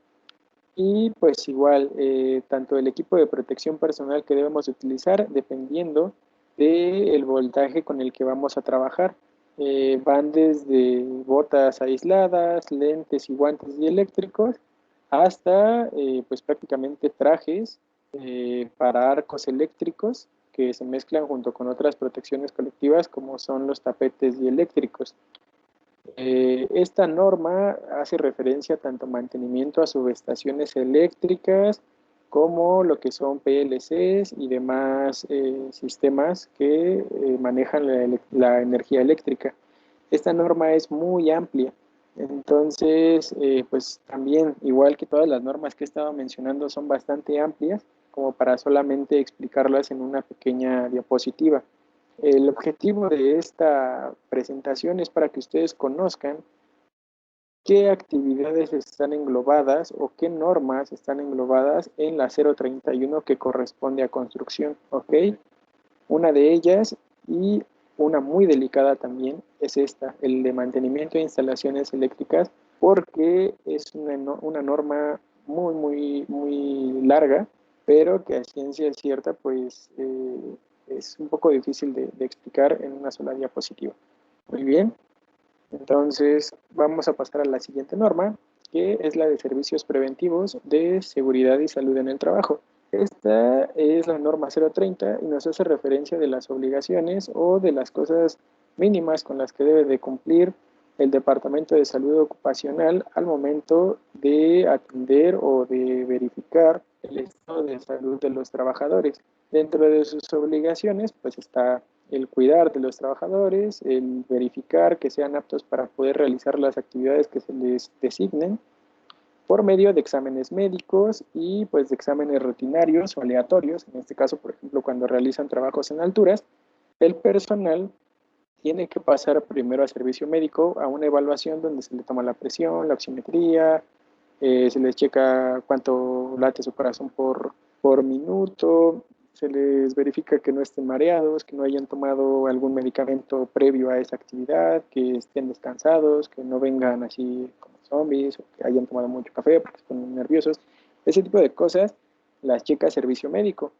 Y pues igual, tanto el equipo de protección personal que debemos utilizar, dependiendo del voltaje con el que vamos a trabajar. Van desde botas aisladas, lentes y guantes dieléctricos, hasta pues prácticamente trajes para arcos eléctricos que se mezclan junto con otras protecciones colectivas como son los tapetes dieléctricos. Esta norma hace referencia tanto a mantenimiento a subestaciones eléctricas como lo que son PLCs y demás sistemas que manejan la energía eléctrica. Esta norma es muy amplia, entonces pues también, igual que todas las normas que he estado mencionando, son bastante amplias como para solamente explicarlas en una pequeña diapositiva. El objetivo de esta presentación es para que ustedes conozcan qué actividades están englobadas o qué normas están englobadas en la 031 que corresponde a construcción, ¿ok? Una de ellas, y una muy delicada también, es esta, el de mantenimiento de instalaciones eléctricas, porque es una norma muy larga, pero que a ciencia cierta, pues, es un poco difícil de explicar en una sola diapositiva. Muy bien, entonces vamos a pasar a la siguiente norma, que es la de servicios preventivos de seguridad y salud en el trabajo. Esta es la norma 030 y nos hace referencia de las obligaciones o de las cosas mínimas con las que debe de cumplir el Departamento de Salud Ocupacional al momento de atender o de verificar el estado de salud de los trabajadores. Dentro de sus obligaciones, pues está el cuidar de los trabajadores, el verificar que sean aptos para poder realizar las actividades que se les designen, por medio de exámenes médicos y pues de exámenes rutinarios o aleatorios. En este caso, por ejemplo, cuando realizan trabajos en alturas, el personal tiene que pasar primero a servicio médico a una evaluación donde se le toma la presión, la oximetría, se les checa cuánto late su corazón por minuto, se les verifica que no estén mareados, que no hayan tomado algún medicamento previo a esa actividad, que estén descansados, que no vengan así como zombies o que hayan tomado mucho café porque están nerviosos. Ese tipo de cosas las checa servicio médico.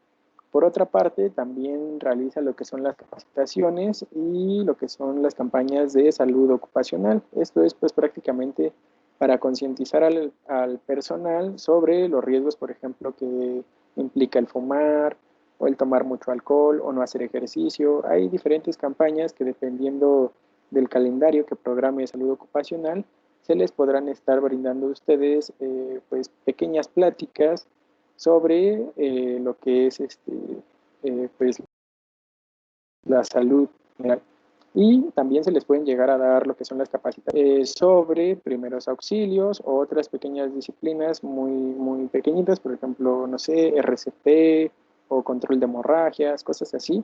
Por otra parte, también realiza lo que son las capacitaciones y lo que son las campañas de salud ocupacional. Esto es pues prácticamente para concientizar al personal sobre los riesgos, por ejemplo, que implica el fumar o el tomar mucho alcohol o no hacer ejercicio. Hay diferentes campañas que dependiendo del calendario que programe de salud ocupacional, se les podrán estar brindando a ustedes pues pequeñas pláticas sobre lo que es pues, la salud general. Y también se les pueden llegar a dar lo que son las capacitaciones sobre primeros auxilios o otras pequeñas disciplinas muy pequeñitas, por ejemplo, no sé, RCP o control de hemorragias, cosas así,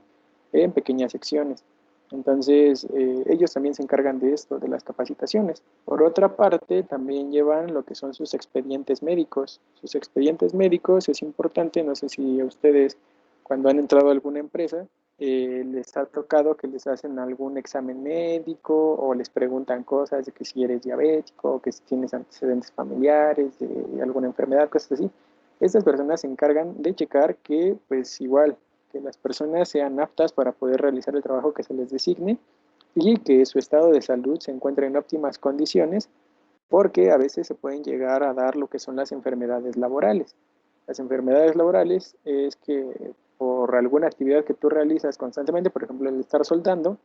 en pequeñas secciones. Entonces, ellos también se encargan de esto, de las capacitaciones. Por otra parte, también llevan lo que son sus expedientes médicos. Sus expedientes médicos es importante, no sé si a ustedes, cuando han entrado a alguna empresa, les ha tocado que les hacen algún examen médico o les preguntan cosas de que si eres diabético o que si tienes antecedentes familiares de alguna enfermedad, cosas así. Estas personas se encargan de checar que, pues igual, que las personas sean aptas para poder realizar el trabajo que se les designe y que su estado de salud se encuentre en óptimas condiciones, porque a veces se pueden llegar a dar lo que son las enfermedades laborales. Las enfermedades laborales es que por alguna actividad que tú realizas constantemente, por ejemplo, el estar soldando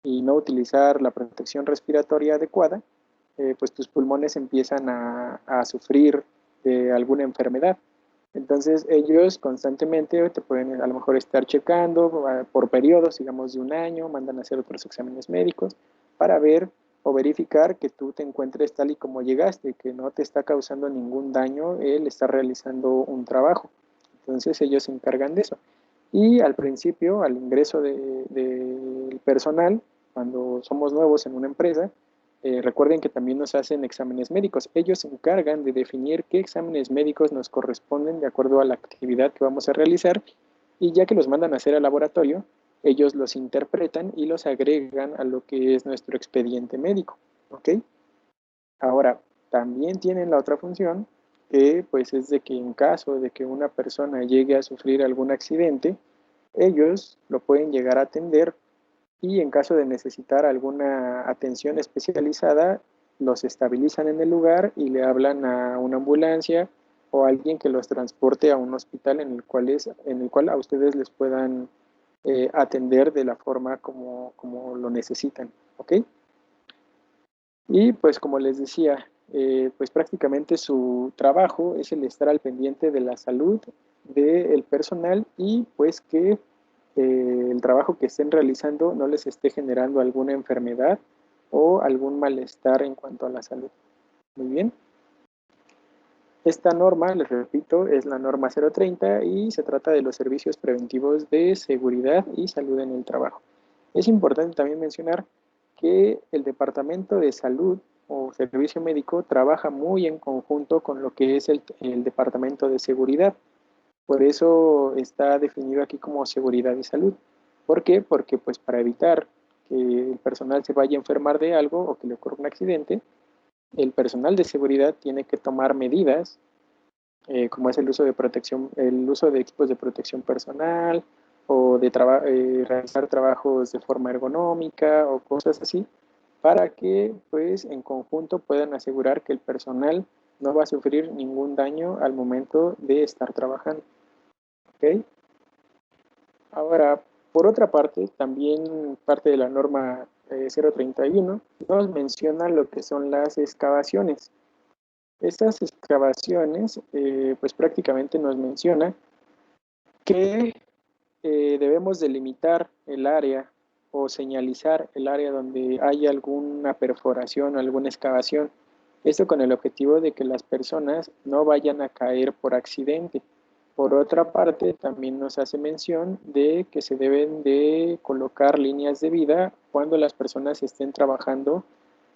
y no utilizar la protección respiratoria adecuada, pues tus pulmones empiezan a sufrir de alguna enfermedad. Entonces ellos constantemente te pueden a lo mejor estar checando por periodos, digamos de un año, mandan a hacer otros exámenes médicos para ver o verificar que tú te encuentres tal y como llegaste, que no te está causando ningún daño el estar realizando un trabajo. Entonces ellos se encargan de eso. Y al principio, al ingreso del personal, cuando somos nuevos en una empresa, recuerden que también nos hacen exámenes médicos. Ellos se encargan de definir qué exámenes médicos nos corresponden de acuerdo a la actividad que vamos a realizar y ya que los mandan a hacer al laboratorio, ellos los interpretan y los agregan a lo que es nuestro expediente médico. ¿Ok? Ahora, también tienen la otra función que pues es de que en caso de que una persona llegue a sufrir algún accidente, ellos lo pueden llegar a atender y en caso de necesitar alguna atención especializada, los estabilizan en el lugar y le hablan a una ambulancia o a alguien que los transporte a un hospital en el cual a ustedes les puedan atender de la forma como lo necesitan. ¿Ok? Y pues como les decía, pues prácticamente su trabajo es el estar al pendiente de la salud del personal y pues que el trabajo que estén realizando no les esté generando alguna enfermedad o algún malestar en cuanto a la salud. Muy bien. Esta norma, les repito, es la norma 030 y se trata de los servicios preventivos de seguridad y salud en el trabajo. Es importante también mencionar que el Departamento de Salud o Servicio Médico trabaja muy en conjunto con lo que es el Departamento de Seguridad. Por eso está definido aquí como seguridad y salud. ¿Por qué? Porque pues para evitar que el personal se vaya a enfermar de algo o que le ocurra un accidente, el personal de seguridad tiene que tomar medidas como es el uso de protección, el uso de equipos de protección personal o de realizar trabajos de forma ergonómica o cosas así, para que pues en conjunto puedan asegurar que el personal no va a sufrir ningún daño al momento de estar trabajando. ¿Okay? Ahora, por otra parte, también parte de la norma 031 nos menciona lo que son las excavaciones. Estas excavaciones, pues prácticamente nos menciona que debemos delimitar el área o señalizar el área donde hay alguna perforación o alguna excavación. Esto con el objetivo de que las personas no vayan a caer por accidente. Por otra parte, también nos hace mención de que se deben de colocar líneas de vida cuando las personas estén trabajando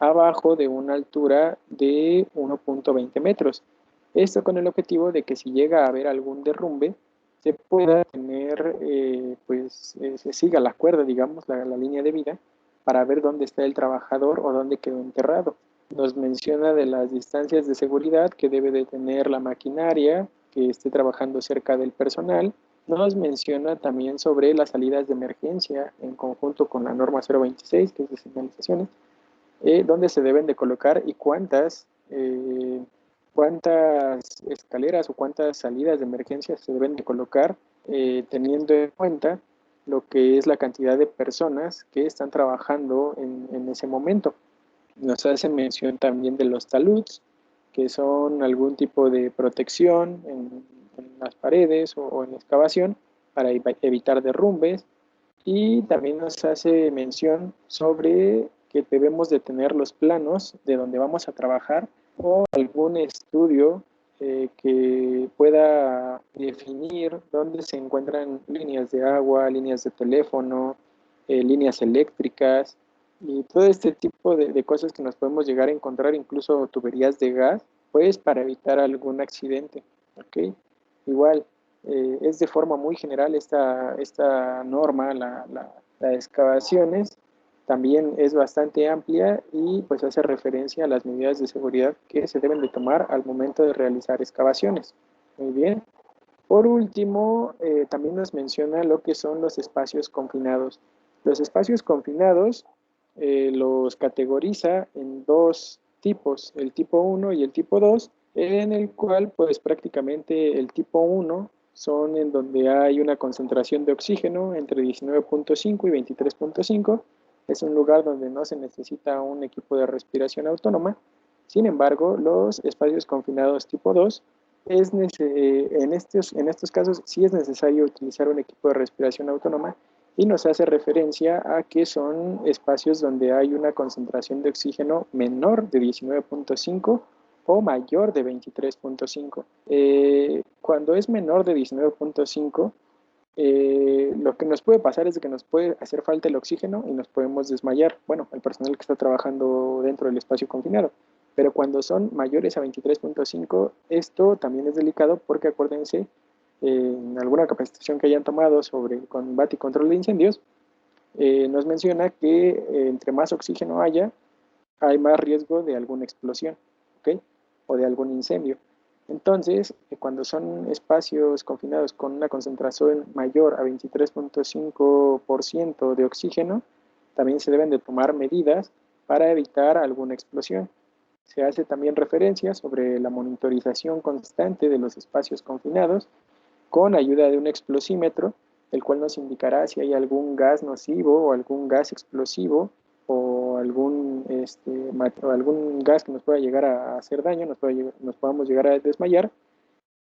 abajo de una altura de 1.20 metros. Esto con el objetivo de que si llega a haber algún derrumbe, se pueda tener, se siga la cuerda, digamos, la línea de vida, para ver dónde está el trabajador o dónde quedó enterrado. Nos menciona de las distancias de seguridad que debe de tener la maquinaria que esté trabajando cerca del personal. Nos menciona también sobre las salidas de emergencia en conjunto con la norma 026, que es de señalizaciones, dónde se deben de colocar y cuántas escaleras o cuántas salidas de emergencia se deben de colocar, teniendo en cuenta lo que es la cantidad de personas que están trabajando en ese momento. Nos hacen mención también de los taluds, que son algún tipo de protección en las paredes o en excavación para evitar derrumbes. Y también nos hace mención sobre que debemos de tener los planos de donde vamos a trabajar o algún estudio que pueda definir dónde se encuentran líneas de agua, líneas de teléfono, líneas eléctricas y todo este tipo de cosas que nos podemos llegar a encontrar, incluso tuberías de gas, pues para evitar algún accidente. ¿Ok? Igual, es de forma muy general esta norma, la excavaciones, también es bastante amplia y pues hace referencia a las medidas de seguridad que se deben de tomar al momento de realizar excavaciones. Muy bien. Por último, también nos menciona lo que son los espacios confinados. Los espacios confinados los categoriza en dos tipos, el tipo 1 y el tipo 2, en el cual pues prácticamente el tipo 1 son en donde hay una concentración de oxígeno entre 19.5 y 23.5. Es un lugar donde no se necesita un equipo de respiración autónoma. Sin embargo, los espacios confinados tipo 2 en estos casos sí es necesario utilizar un equipo de respiración autónoma y nos hace referencia a que son espacios donde hay una concentración de oxígeno menor de 19.5 o mayor de 23.5. Cuando es menor de 19.5, lo que nos puede pasar es que nos puede hacer falta el oxígeno y nos podemos desmayar. Bueno, el personal que está trabajando dentro del espacio confinado. Pero cuando son mayores a 23.5, esto también es delicado porque acuérdense, en alguna capacitación que hayan tomado sobre combate y control de incendios, nos menciona que entre más oxígeno haya, hay más riesgo de alguna explosión, ¿ok? O de algún incendio. Entonces, cuando son espacios confinados con una concentración mayor a 23.5% de oxígeno, también se deben de tomar medidas para evitar alguna explosión. Se hace también referencia sobre la monitorización constante de los espacios confinados con ayuda de un explosímetro, el cual nos indicará si hay algún gas nocivo o algún gas explosivo o algún gas que nos pueda llegar a hacer daño, nos podamos llegar a desmayar.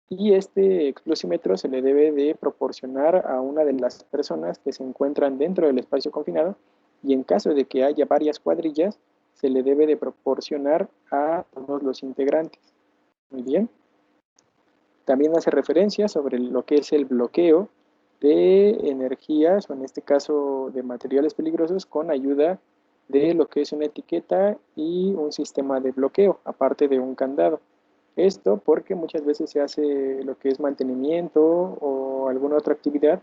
Y este explosímetro se le debe de proporcionar a una de las personas que se encuentran dentro del espacio confinado y en caso de que haya varias cuadrillas, se le debe de proporcionar a todos los integrantes. Muy bien. También hace referencia sobre lo que es el bloqueo de energías, o en este caso de materiales peligrosos, con ayuda de lo que es una etiqueta y un sistema de bloqueo, aparte de un candado. Esto porque muchas veces se hace lo que es mantenimiento o alguna otra actividad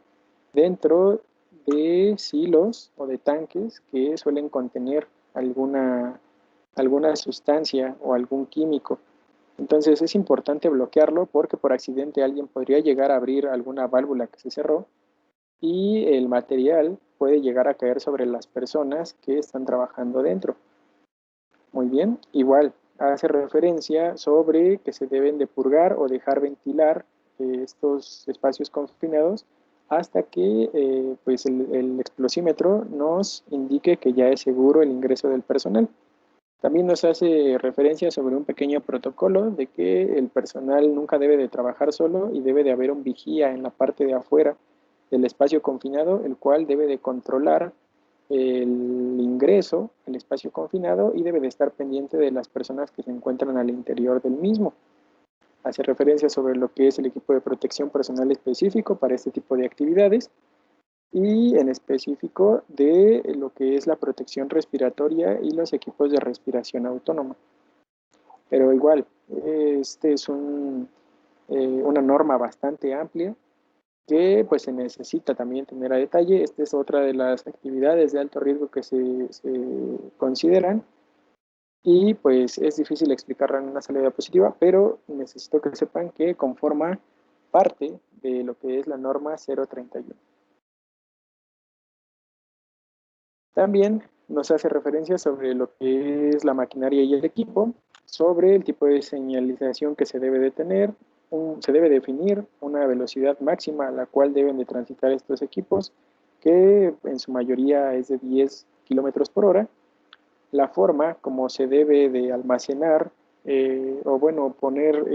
dentro de silos o de tanques que suelen contener alguna sustancia o algún químico. Entonces es importante bloquearlo porque por accidente alguien podría llegar a abrir alguna válvula que se cerró y el material puede llegar a caer sobre las personas que están trabajando dentro. Muy bien, igual hace referencia sobre que se deben de purgar o dejar ventilar estos espacios confinados hasta que pues el explosímetro nos indique que ya es seguro el ingreso del personal. También nos hace referencia sobre un pequeño protocolo de que el personal nunca debe de trabajar solo y debe de haber un vigía en la parte de afuera del espacio confinado, el cual debe de controlar el ingreso al espacio confinado y debe de estar pendiente de las personas que se encuentran al interior del mismo. Hace referencia sobre lo que es el equipo de protección personal específico para este tipo de actividades y en específico de lo que es la protección respiratoria y los equipos de respiración autónoma. Pero igual, este es una norma bastante amplia que pues se necesita también tener a detalle. Esta es otra de las actividades de alto riesgo que se consideran y pues es difícil explicarla en una salida positiva, pero necesito que sepan que conforma parte de lo que es la norma 031. También nos hace referencia sobre lo que es la maquinaria y el equipo, sobre el tipo de señalización que se debe de tener, se debe definir una velocidad máxima a la cual deben de transitar estos equipos, que en su mayoría es de 10 kilómetros por hora, la forma como se debe de almacenar o bueno, poner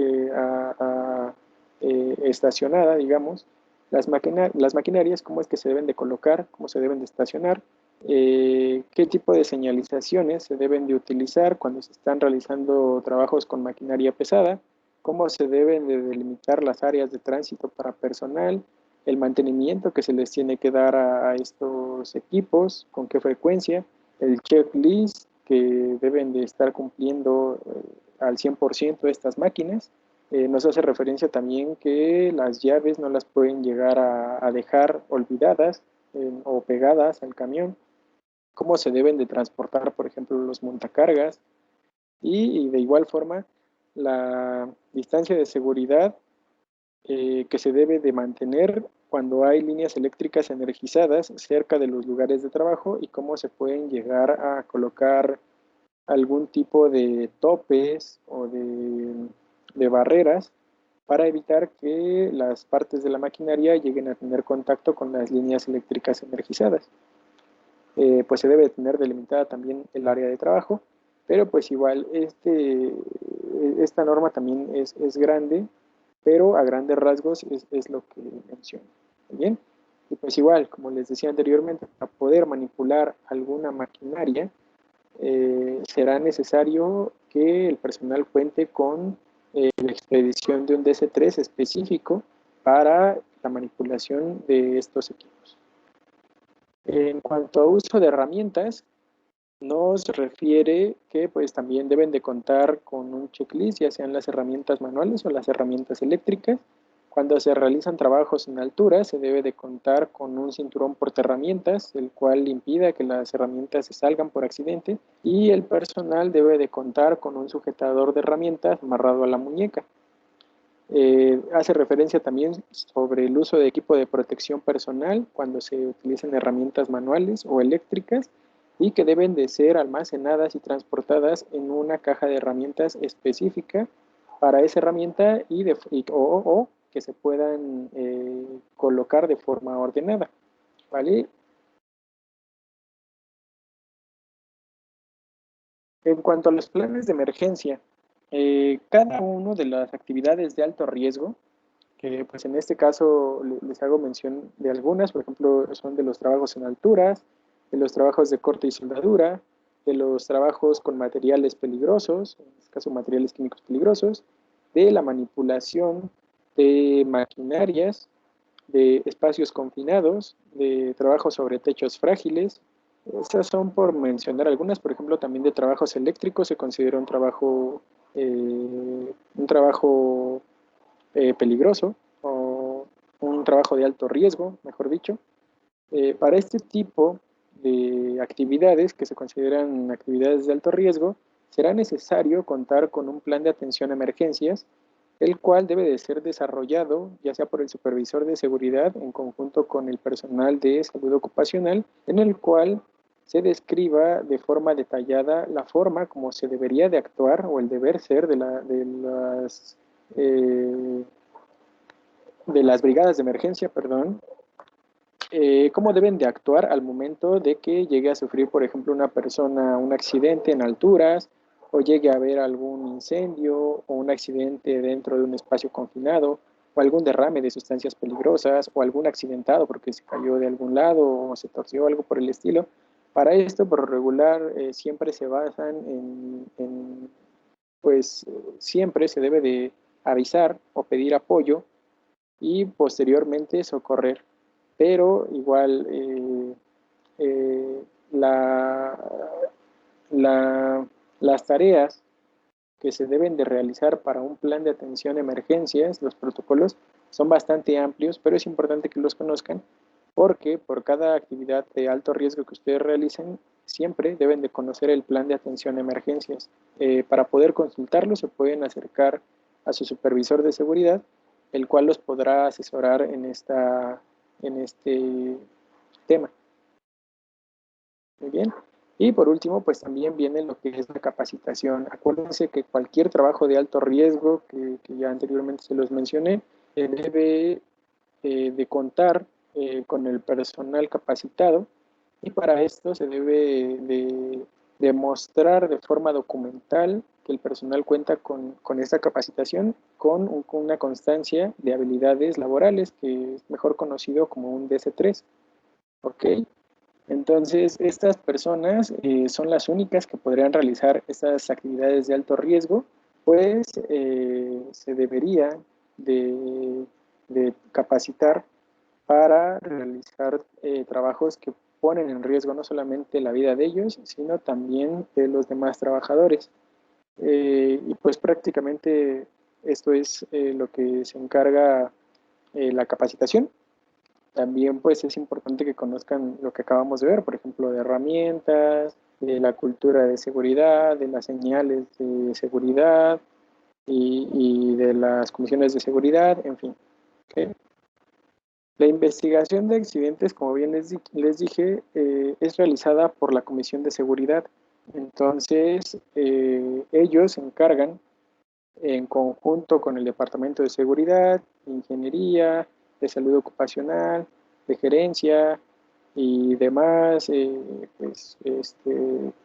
estacionada, digamos, las maquinarias, cómo es que se deben de colocar, cómo se deben de estacionar, qué tipo de señalizaciones se deben de utilizar cuando se están realizando trabajos con maquinaria pesada, cómo se deben de delimitar las áreas de tránsito para personal, el mantenimiento que se les tiene que dar a estos equipos, con qué frecuencia, el checklist que deben de estar cumpliendo al 100% estas máquinas. Nos hace referencia también que las llaves no las pueden llegar a dejar olvidadas o pegadas al camión, cómo se deben de transportar, por ejemplo, los montacargas y de igual forma la distancia de seguridad que se debe de mantener cuando hay líneas eléctricas energizadas cerca de los lugares de trabajo y cómo se pueden llegar a colocar algún tipo de topes o de barreras para evitar que las partes de la maquinaria lleguen a tener contacto con las líneas eléctricas energizadas. Pues se debe tener delimitada también el área de trabajo, pero pues igual esta norma también es grande pero a grandes rasgos es lo que menciono. ¿Bien? Y pues igual, como les decía anteriormente, para poder manipular alguna maquinaria, será necesario que el personal cuente con la expedición de un DC3 específico para la manipulación de estos equipos. En cuanto a uso de herramientas, nos refiere que pues también deben de contar con un checklist, ya sean las herramientas manuales o las herramientas eléctricas. Cuando se realizan trabajos en altura, se debe de contar con un cinturón portaherramientas, el cual impida que las herramientas se salgan por accidente, y el personal debe de contar con un sujetador de herramientas amarrado a la muñeca. Hace referencia también sobre el uso de equipo de protección personal cuando se utilizan herramientas manuales o eléctricas y que deben de ser almacenadas y transportadas en una caja de herramientas específica para esa herramienta o que se puedan colocar de forma ordenada, ¿vale? En cuanto a los planes de emergencia, cada una de las actividades de alto riesgo, que pues en este caso les hago mención de algunas, por ejemplo, son de los trabajos en alturas, de los trabajos de corte y soldadura, de los trabajos con materiales peligrosos, en este caso materiales químicos peligrosos, de la manipulación de maquinarias, de espacios confinados, de trabajos sobre techos frágiles. Esas son por mencionar algunas, por ejemplo, también de trabajos eléctricos se considera un trabajo peligroso o un trabajo de alto riesgo, mejor dicho. Para este tipo de actividades que se consideran actividades de alto riesgo, será necesario contar con un plan de atención a emergencias, el cual debe de ser desarrollado ya sea por el supervisor de seguridad en conjunto con el personal de salud ocupacional, en el cual se describa de forma detallada la forma como se debería de actuar o el deber ser eh, de las brigadas de emergencia, perdón, cómo deben de actuar al momento de que llegue a sufrir, por ejemplo, una persona un accidente en alturas o llegue a haber algún incendio o un accidente dentro de un espacio confinado o algún derrame de sustancias peligrosas o algún accidentado porque se cayó de algún lado o se torció algo por el estilo. Para esto, por lo regular, siempre se basan pues siempre se debe de avisar o pedir apoyo y posteriormente socorrer. Pero igual eh, la, las tareas que se deben de realizar para un plan de atención a emergencias, los protocolos, son bastante amplios, pero es importante que los conozcan porque por cada actividad de alto riesgo que ustedes realicen, siempre deben de conocer el plan de atención a emergencias. Para poder consultarlo se pueden acercar a su supervisor de seguridad, el cual los podrá asesorar en este tema. Muy bien. Y por último, pues también viene lo que es la capacitación. Acuérdense que cualquier trabajo de alto riesgo, que ya anteriormente se los mencioné, debe de contar con el personal capacitado y para esto se debe de demostrar de forma documental que el personal cuenta con esta capacitación con una constancia de habilidades laborales que es mejor conocido como un DC3. ¿Ok? Entonces, estas personas son las únicas que podrían realizar estas actividades de alto riesgo, pues se debería de, de capacitar para realizar trabajos que ponen en riesgo no solamente la vida de ellos, sino también de los demás trabajadores. Y pues prácticamente esto es lo que se encarga la capacitación. También pues es importante que conozcan lo que acabamos de ver, por ejemplo, de herramientas, de la cultura de seguridad, de las señales de seguridad y de las comisiones de seguridad, en fin. ¿Okay? La investigación de accidentes, como bien les dije, es realizada por la Comisión de Seguridad. Entonces, ellos se encargan en conjunto con el Departamento de Seguridad, Ingeniería, de Salud Ocupacional, de Gerencia y demás pues,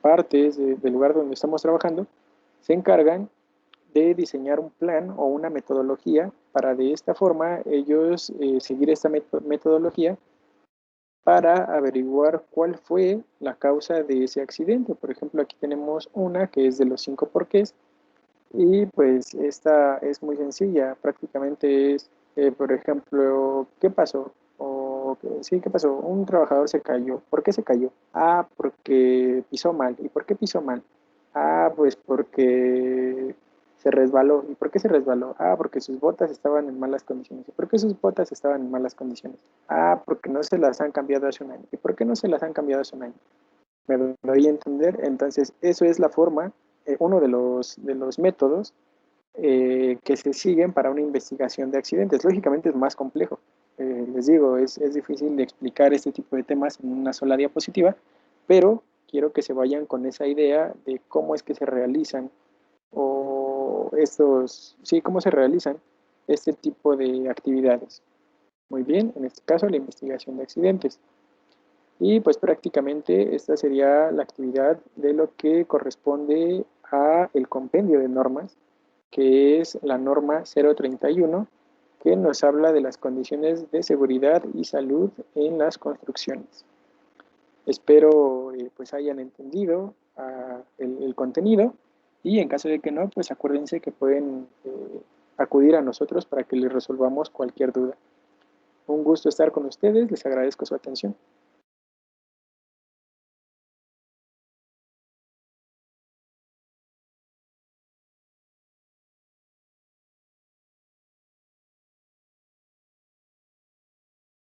partes del lugar donde estamos trabajando, se encargan de diseñar un plan o una metodología para de esta forma ellos seguir esta metodología para averiguar cuál fue la causa de ese accidente. Por ejemplo, aquí tenemos una que es de los 5 porqués, y pues esta es muy sencilla, prácticamente es, por ejemplo, ¿qué pasó? O, sí, ¿qué pasó? Un trabajador se cayó. ¿Por qué se cayó? Ah, porque pisó mal. ¿Y por qué pisó mal? Ah, pues porque se resbaló. ¿Y por qué se resbaló? Ah, porque sus botas estaban en malas condiciones. ¿Y por qué sus botas estaban en malas condiciones? Ah, porque no se las han cambiado hace un año. ¿Y por qué no se las han cambiado hace un año? ¿Me doy a entender? Entonces, eso es la forma, uno de los métodos que se siguen para una investigación de accidentes. Lógicamente es más complejo. Les digo, es difícil de explicar este tipo de temas en una sola diapositiva, pero quiero que se vayan con esa idea de cómo es que se realizan o estos, sí, cómo se realizan este tipo de actividades. Muy bien, en este caso la investigación de accidentes. Y pues prácticamente esta sería la actividad de lo que corresponde a el compendio de normas, que es la norma 031, que nos habla de las condiciones de seguridad y salud en las construcciones. Espero pues hayan entendido el contenido, y en caso de que no, pues acuérdense que pueden acudir a nosotros para que les resolvamos cualquier duda. Un gusto estar con ustedes, les agradezco su atención.